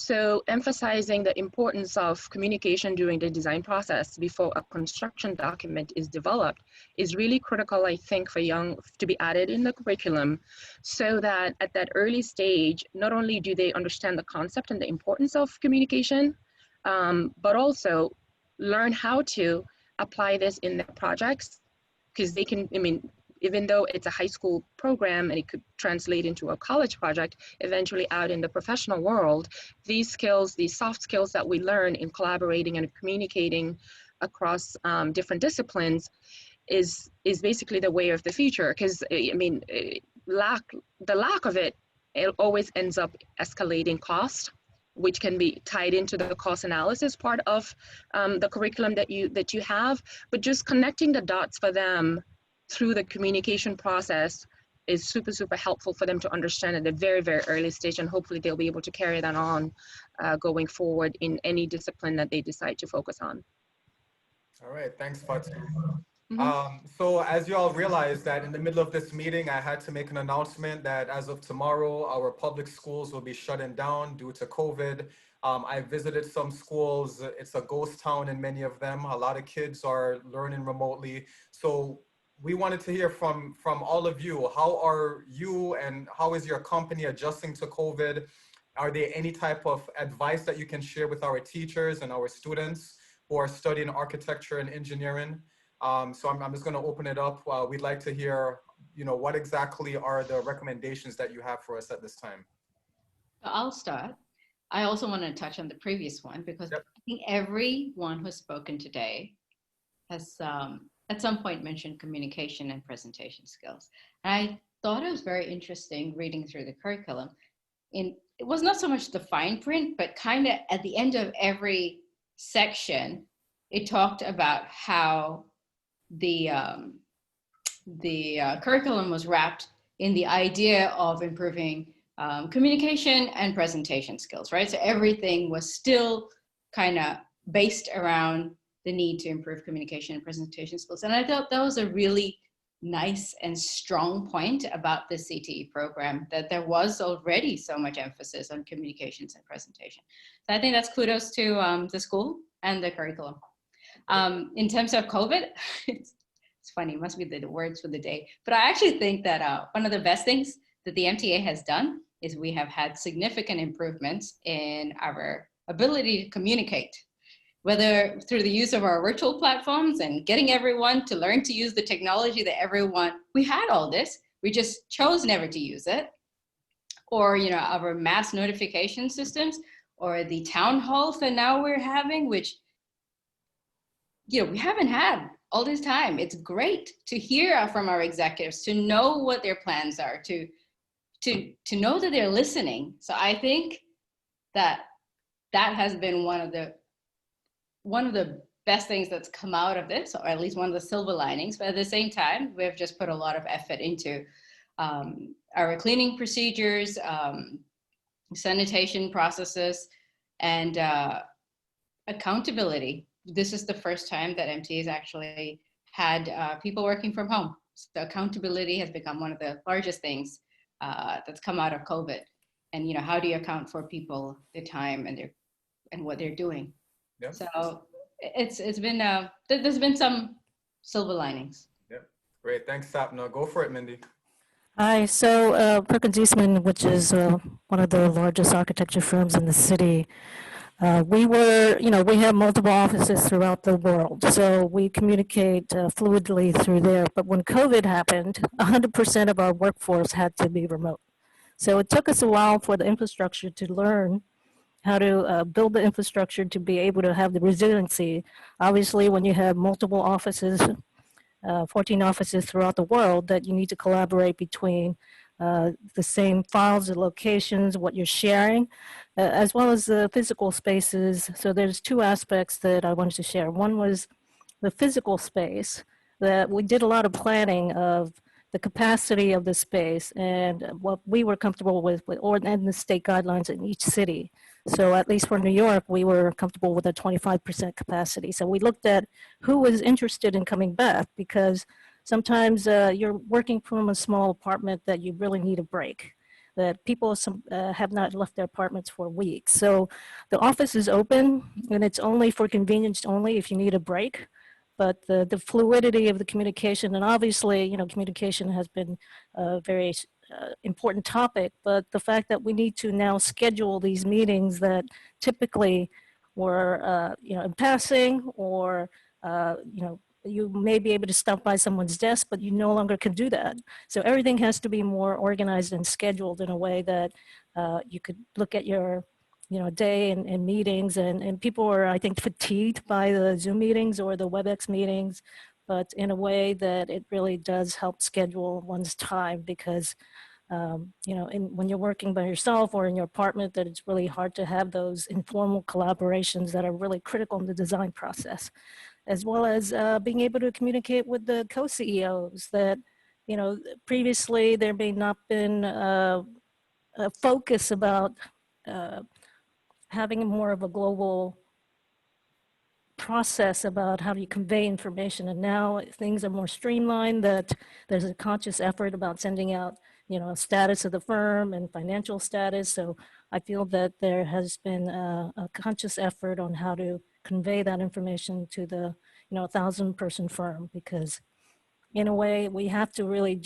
So emphasizing the importance of communication during the design process before a construction document is developed is really critical, I think, for to be added in the curriculum, so that at that early stage, not only do they understand the concept and the importance of communication, but also learn how to apply this in their projects, because they can, I mean, even though it's a high school program and it could translate into a college project, eventually out in the professional world, these skills, these soft skills that we learn in collaborating and communicating across different disciplines is basically the way of the future. Because, I mean, the lack of it always ends up escalating cost, which can be tied into the cost analysis part of the curriculum that you have. But just connecting the dots for them through the communication process is super, super helpful for them to understand at a very, very early stage, and hopefully they'll be able to carry that on going forward in any discipline that they decide to focus on. All right, thanks, Fatu. So as you all realize that in the middle of this meeting, I had to make an announcement that as of tomorrow, our public schools will be shutting down due to COVID. I visited some schools. It's a ghost town in many of them. A lot of kids are learning remotely. So we wanted to hear from all of you. How are you and how is your company adjusting to COVID? Are there any type of advice that you can share with our teachers and our students who are studying architecture and engineering? So I'm just going to open it up. We'd like to hear, you know, what exactly are the recommendations that you have for us at this time? I'll start. I also want to touch on the previous one, because I think everyone who's spoken today has at some point mentioned communication and presentation skills. And I thought it was very interesting reading through the curriculum. It was not so much the fine print, but kind of at the end of every section, it talked about how the curriculum was wrapped in the idea of improving communication and presentation skills, right? So everything was still kind of based around the need to improve communication and presentation skills. And I thought that was a really nice and strong point about the CTE program, that there was already so much emphasis on communications and presentation. So I think that's kudos to the school and the curriculum. In terms of COVID, it's funny, it must be the words for the day, but I actually think that one of the best things that the MTA has done is we have had significant improvements in our ability to communicate whether through the use of our virtual platforms and getting everyone to learn to use the technology that we had all this, we just chose never to use it, or, our mass notification systems, or the town halls that now we're having, which, we haven't had all this time. It's great to hear from our executives, to know what their plans are, to know that they're listening. So I think that has been one of the best things that's come out of this, or at least one of the silver linings. But at the same time, we've just put a lot of effort into our cleaning procedures, sanitation processes, and accountability. This is the first time that MT has actually had people working from home. So accountability has become one of the largest things that's come out of COVID. And how do you account for people, their time, and what they're doing? Yep. So it's been there's been some silver linings. Yep. Great. Thanks, Sapna. Go for it, Mindy. Hi, so Perkins Eastman, which is one of the largest architecture firms in the city, we have multiple offices throughout the world, so we communicate fluidly through there. But when COVID happened, 100% of our workforce had to be remote. So it took us a while for the infrastructure to learn how to build the infrastructure to be able to have the resiliency. Obviously, when you have multiple offices, 14 offices throughout the world, that you need to collaborate between the same files, the locations, what you're sharing, as well as the physical spaces. So there's two aspects that I wanted to share. One was the physical space, that we did a lot of planning of the capacity of the space and what we were comfortable with and the state guidelines in each city. So at least for New York, we were comfortable with a 25% capacity. So we looked at who was interested in coming back, because sometimes you're working from a small apartment that you really need a break, that people have not left their apartments for weeks. So the office is open, and it's only for convenience only if you need a break. But the fluidity of the communication, and obviously, communication has been a very important topic, but the fact that we need to now schedule these meetings that typically were, in passing, or, you may be able to stop by someone's desk, but you no longer can do that. So everything has to be more organized and scheduled in a way that you could look at your day and meetings, and people are, I think, fatigued by the Zoom meetings or the WebEx meetings, but in a way that it really does help schedule one's time, because when you're working by yourself or in your apartment, that it's really hard to have those informal collaborations that are really critical in the design process, as well as being able to communicate with the co-CEOs that, previously there may not been a focus about having more of a global process about how do you convey information. And now things are more streamlined, that there's a conscious effort about sending out, status of the firm and financial status. So I feel that there has been a conscious effort on how to convey that information to the, 1,000-person firm, because in a way we have to really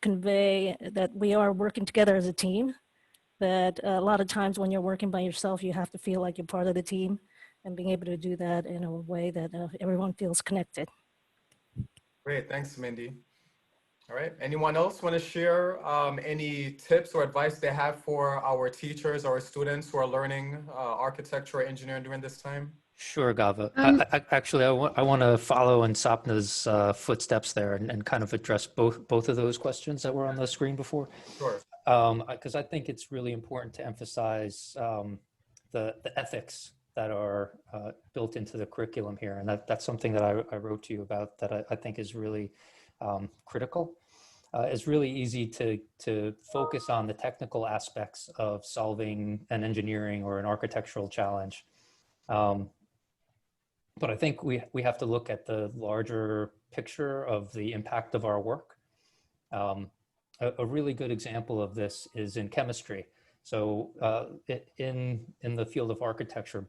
convey that we are working together as a team, that a lot of times when you're working by yourself, you have to feel like you're part of the team, and being able to do that in a way that everyone feels connected. Great, thanks, Mindy. All right, anyone else want to share any tips or advice they have for our teachers or students who are learning architecture or engineering during this time? Sure, Gava. I want to follow in Sapna's footsteps there and kind of address both of those questions that were on the screen before. Sure. Because I think it's really important to emphasize the ethics that are built into the curriculum here. And that's something that I wrote to you about that I think is really critical. It's really easy to focus on the technical aspects of solving an engineering or an architectural challenge. But I think we have to look at the larger picture of the impact of our work. A really good example of this is in chemistry. So in the field of architecture,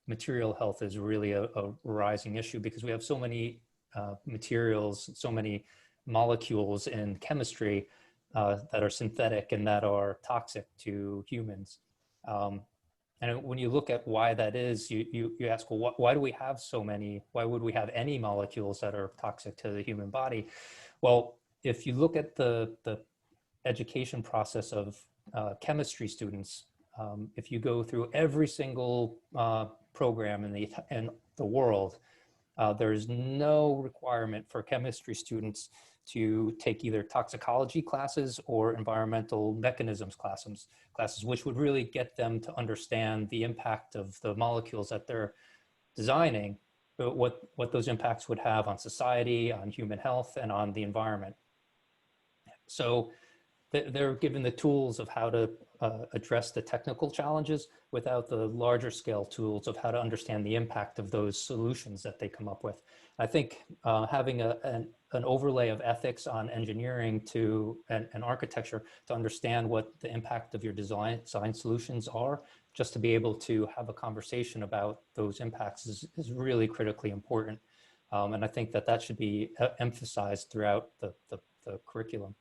material health is really a rising issue, because we have so many materials, so many molecules in chemistry that are synthetic and that are toxic to humans. And when you look at why that is, you ask, well, why do we have so many? Why would we have any molecules that are toxic to the human body? Well, if you look at the education process of chemistry students, if you go through every single program in the world, there's no requirement for chemistry students to take either toxicology classes or environmental mechanisms classes, which would really get them to understand the impact of the molecules that they're designing, but what those impacts would have on society, on human health, and on the environment. So they're given the tools of how to address the technical challenges without the larger scale tools of how to understand the impact of those solutions that they come up with. I think having an overlay of ethics on engineering and architecture to understand what the impact of your design solutions are, just to be able to have a conversation about those impacts is really critically important. And I think that should be emphasized throughout the curriculum.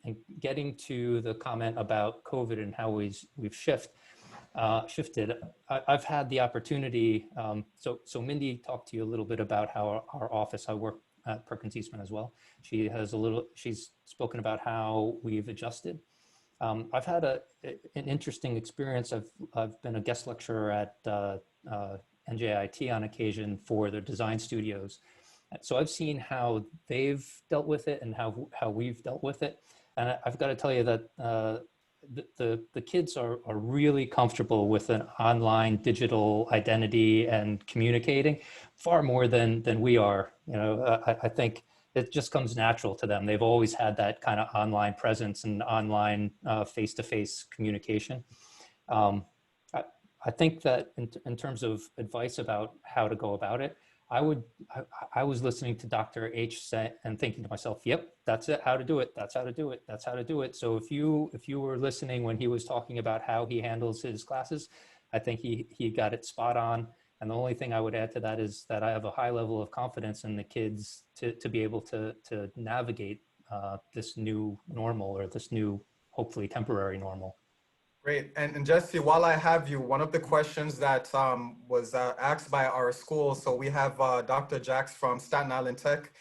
And getting to the comment about COVID and how we've shifted, I've had the opportunity, so Mindy talked to you a little bit about how our office, I work at Perkins Eastman as well. She's spoken about how we've adjusted. I've had an interesting experience. I've been a guest lecturer at NJIT on occasion for their design studios. So I've seen how they've dealt with it and how we've dealt with it. And I've got to tell you that the kids are really comfortable with an online digital identity and communicating far more than we are. You know, I think it just comes natural to them. They've always had that kind of online presence and online face-to-face communication. I think that in terms of advice about how to go about it, I was listening to Dr. H say and thinking to myself, yep, that's it, how to do it, that's how to do it, that's how to do it. So if you were listening when he was talking about how he handles his classes, I think he got it spot on. And the only thing I would add to that is that I have a high level of confidence in the kids to be able to navigate this new normal, or this new, hopefully temporary normal. Great. And Jesse, while I have you, one of the questions that was asked by our school, so we have Dr. Jax from Staten Island Tech.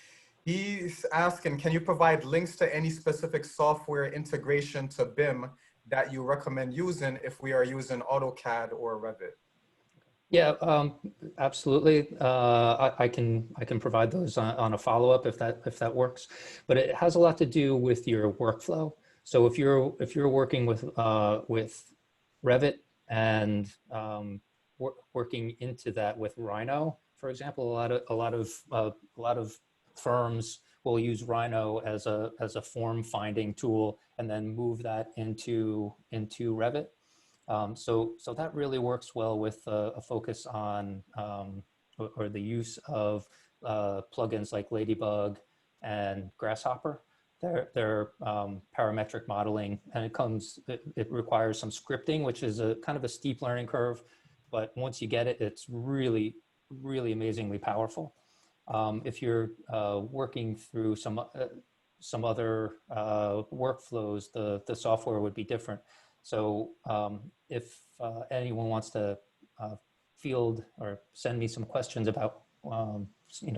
He's asking, can you provide links to any specific software integration to BIM that you recommend using if we are using AutoCAD or Revit? Yeah, absolutely. I can provide those on a follow-up if that works. But it has a lot to do with your workflow. So if you're working with Revit and working into that with Rhino, for example, a lot of firms will use Rhino as a form finding tool and then move that into Revit. So that really works well with a focus on or the use of plugins like Ladybug and Grasshopper. They're parametric modeling, and it requires some scripting, which is a kind of a steep learning curve, but once you get it, it's really, really amazingly powerful. If you're working through some other workflows, the software would be different. So if anyone wants to field or send me some questions about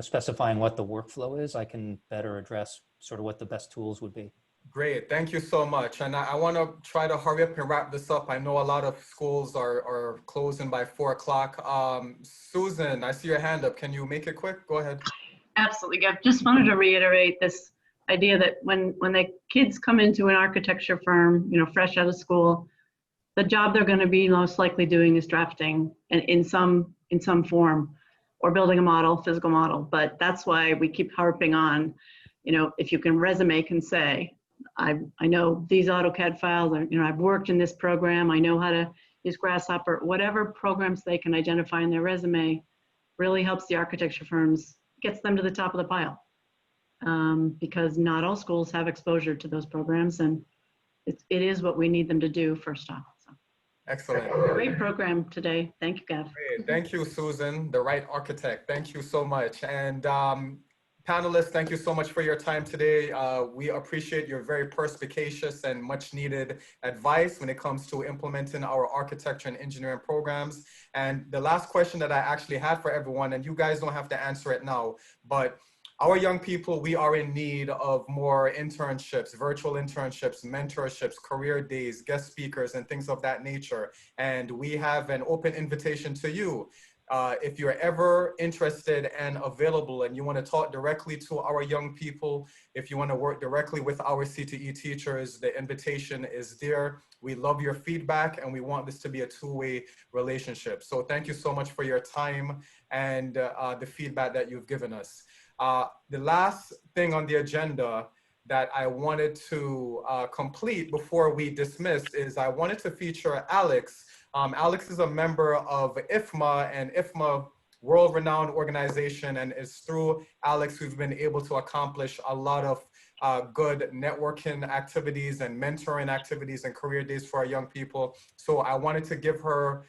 specifying what the workflow is, I can better address sort of what the best tools would be. Great, thank you so much. And I want to try to hurry up and wrap this up. I know a lot of schools are closing by 4 o'clock. Susan, I see your hand up. Can you make it quick? Go ahead. Absolutely, Gav. Just wanted to reiterate this idea that when the kids come into an architecture firm, fresh out of school, the job they're going to be most likely doing is drafting in some form, or building a model, physical model. But that's why we keep harping on, if you can say, I know these AutoCAD files, I've worked in this program, I know how to use Grasshopper, whatever programs they can identify in their resume really helps the architecture firms, gets them to the top of the pile. Because not all schools have exposure to those programs, and it is what we need them to do first off. So. Excellent. Great program today. Thank you, Gav. Great. Thank you, Susan, the right architect. Thank you so much. And Panelists, thank you so much for your time today. We appreciate your very perspicacious and much needed advice when it comes to implementing our architecture and engineering programs. And the last question that I actually had for everyone, and you guys don't have to answer it now, but our young people, we are in need of more internships, virtual internships, mentorships, career days, guest speakers, and things of that nature. And we have an open invitation to you. If you're ever interested and available and you want to talk directly to our young people, if you want to work directly with our CTE teachers, the invitation is there. We love your feedback and we want this to be a two-way relationship. So thank you so much for your time and the feedback that you've given us. The last thing on the agenda that I wanted to complete before we dismiss is I wanted to feature Alex. Alex is a member of IFMA, and IFMA, world-renowned organization, and it's through Alex we've been able to accomplish a lot of good networking activities and mentoring activities and career days for our young people. So I wanted to give her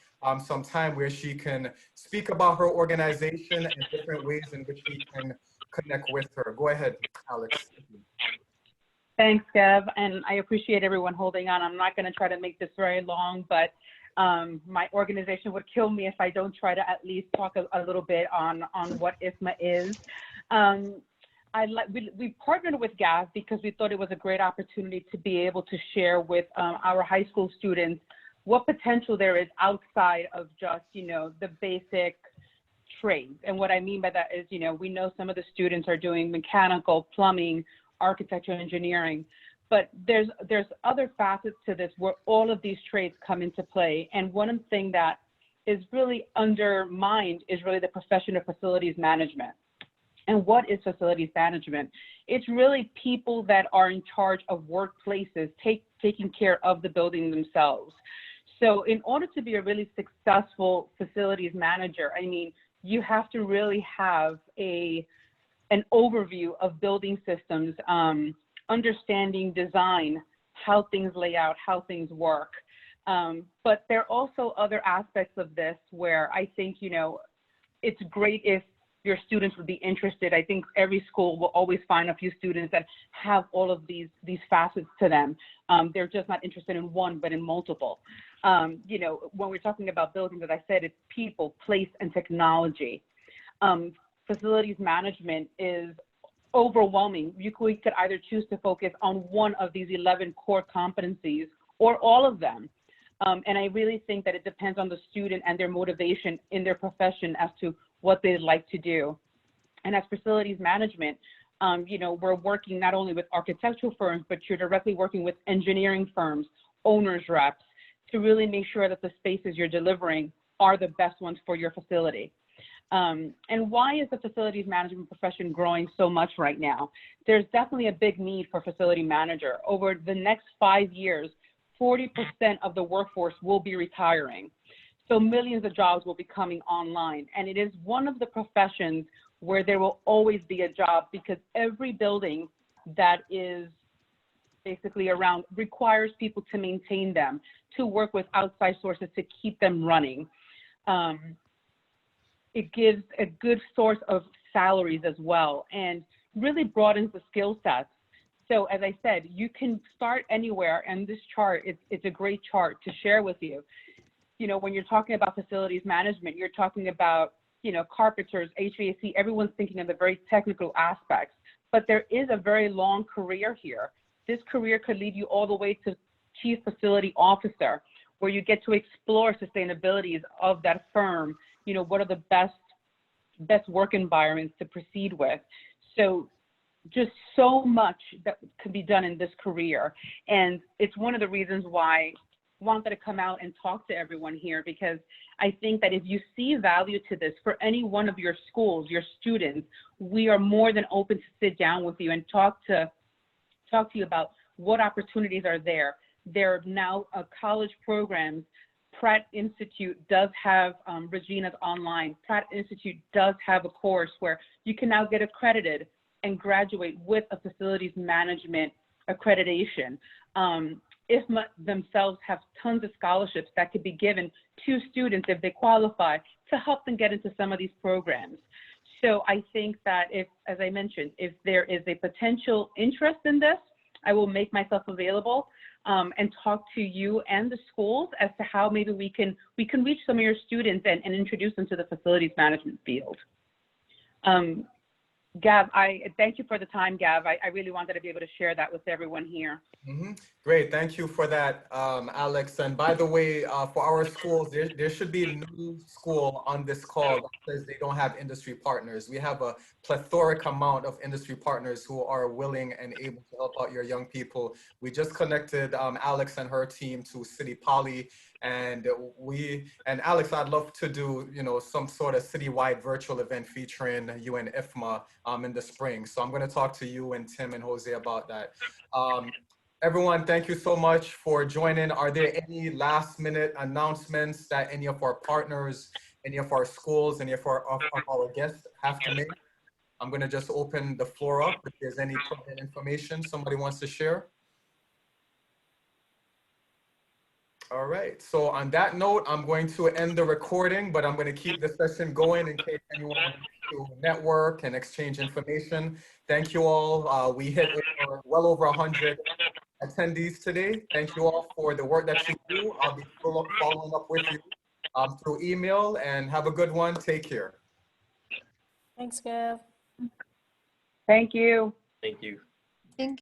some time where she can speak about her organization and different ways in which we can connect with her. Go ahead, Alex. Thanks, Gav, and I appreciate everyone holding on. I'm not going to try to make this very long, but my organization would kill me if I don't try to at least talk a little bit on what IFMA is. We partnered with Gav because we thought it was a great opportunity to be able to share with our high school students what potential there is outside of just, the basic trades. And what I mean by that is, we know some of the students are doing mechanical, plumbing, architecture, engineering, but there's other facets to this where all of these trades come into play. And one thing that is really undermined is really the profession of facilities management. And what is facilities management? It's really people that are in charge of workplaces, taking care of the building themselves. So in order to be a really successful facilities manager, you have to really have an overview of building systems, understanding design, how things lay out, how things work. But there are also other aspects of this where I think, it's great if your students would be interested. I think every school will always find a few students that have all of these facets to them. They're just not interested in one, but in multiple. When we're talking about buildings, as I said, it's people, place, and technology. Facilities management is overwhelming. We could either choose to focus on one of these 11 core competencies or all of them. And I really think that it depends on the student and their motivation in their profession as to what they'd like to do. And as facilities management, we're working not only with architectural firms, but you're directly working with engineering firms, owners reps, to really make sure that the spaces you're delivering are the best ones for your facility. And why is the facilities management profession growing so much right now? There's definitely a big need for facility manager. Over the next 5 years, 40% of the workforce will be retiring. So millions of jobs will be coming online. And it is one of the professions where there will always be a job because every building that is basically around requires people to maintain them, to work with outside sources to keep them running. It gives a good source of salaries as well and really broadens the skill sets. So as I said, you can start anywhere, and this chart, it's a great chart to share with you. When you're talking about facilities management, you're talking about, carpenters, HVAC, everyone's thinking of the very technical aspects, but there is a very long career here. This career could lead you all the way to chief facility officer, where you get to explore sustainabilities of that firm. What are the best work environments to proceed with? So just so much that could be done in this career. And it's one of the reasons why I wanted to come out and talk to everyone here, because I think that if you see value to this for any one of your schools, your students, we are more than open to sit down with you and talk to you about what opportunities are there. There are now college programs. Pratt Institute does have Regina's online. Pratt Institute does have a course where you can now get accredited and graduate with a facilities management accreditation. IFMA themselves have tons of scholarships that could be given to students if they qualify to help them get into some of these programs. So I think that if, as I mentioned, if there is a potential interest in this, I will make myself available and talk to you and the schools as to how maybe we can reach some of your students and introduce them to the facilities management field. Gav, I thank you for the time, Gav. I really wanted to be able to share that with everyone here. Great, thank you for that, Alex. And by the way, for our schools, there should be no school on this call that says they don't have industry partners. We have a plethoric amount of industry partners who are willing and able to help out your young people. We just connected Alex and her team to City Poly, and Alex, I'd love to do, you know, some sort of citywide virtual event featuring you and IFMA in the spring. So I'm going to talk to you and Tim and Jose about that. Everyone, thank you so much for joining. Are there any last minute announcements that any of our partners, any of our schools, any of our guests have to make? I'm going to just open the floor up if there's any pertinent information somebody wants to share. All right, so on that note, I'm going to end the recording, but I'm going to keep the session going in case anyone wants to network and exchange information. Thank you all. We hit well over 100 attendees today. Thank you all for the work that you do. I'll be following up with you through email, and have a good one. Take care. Thanks, Gav. Thank you. Thank you. Thank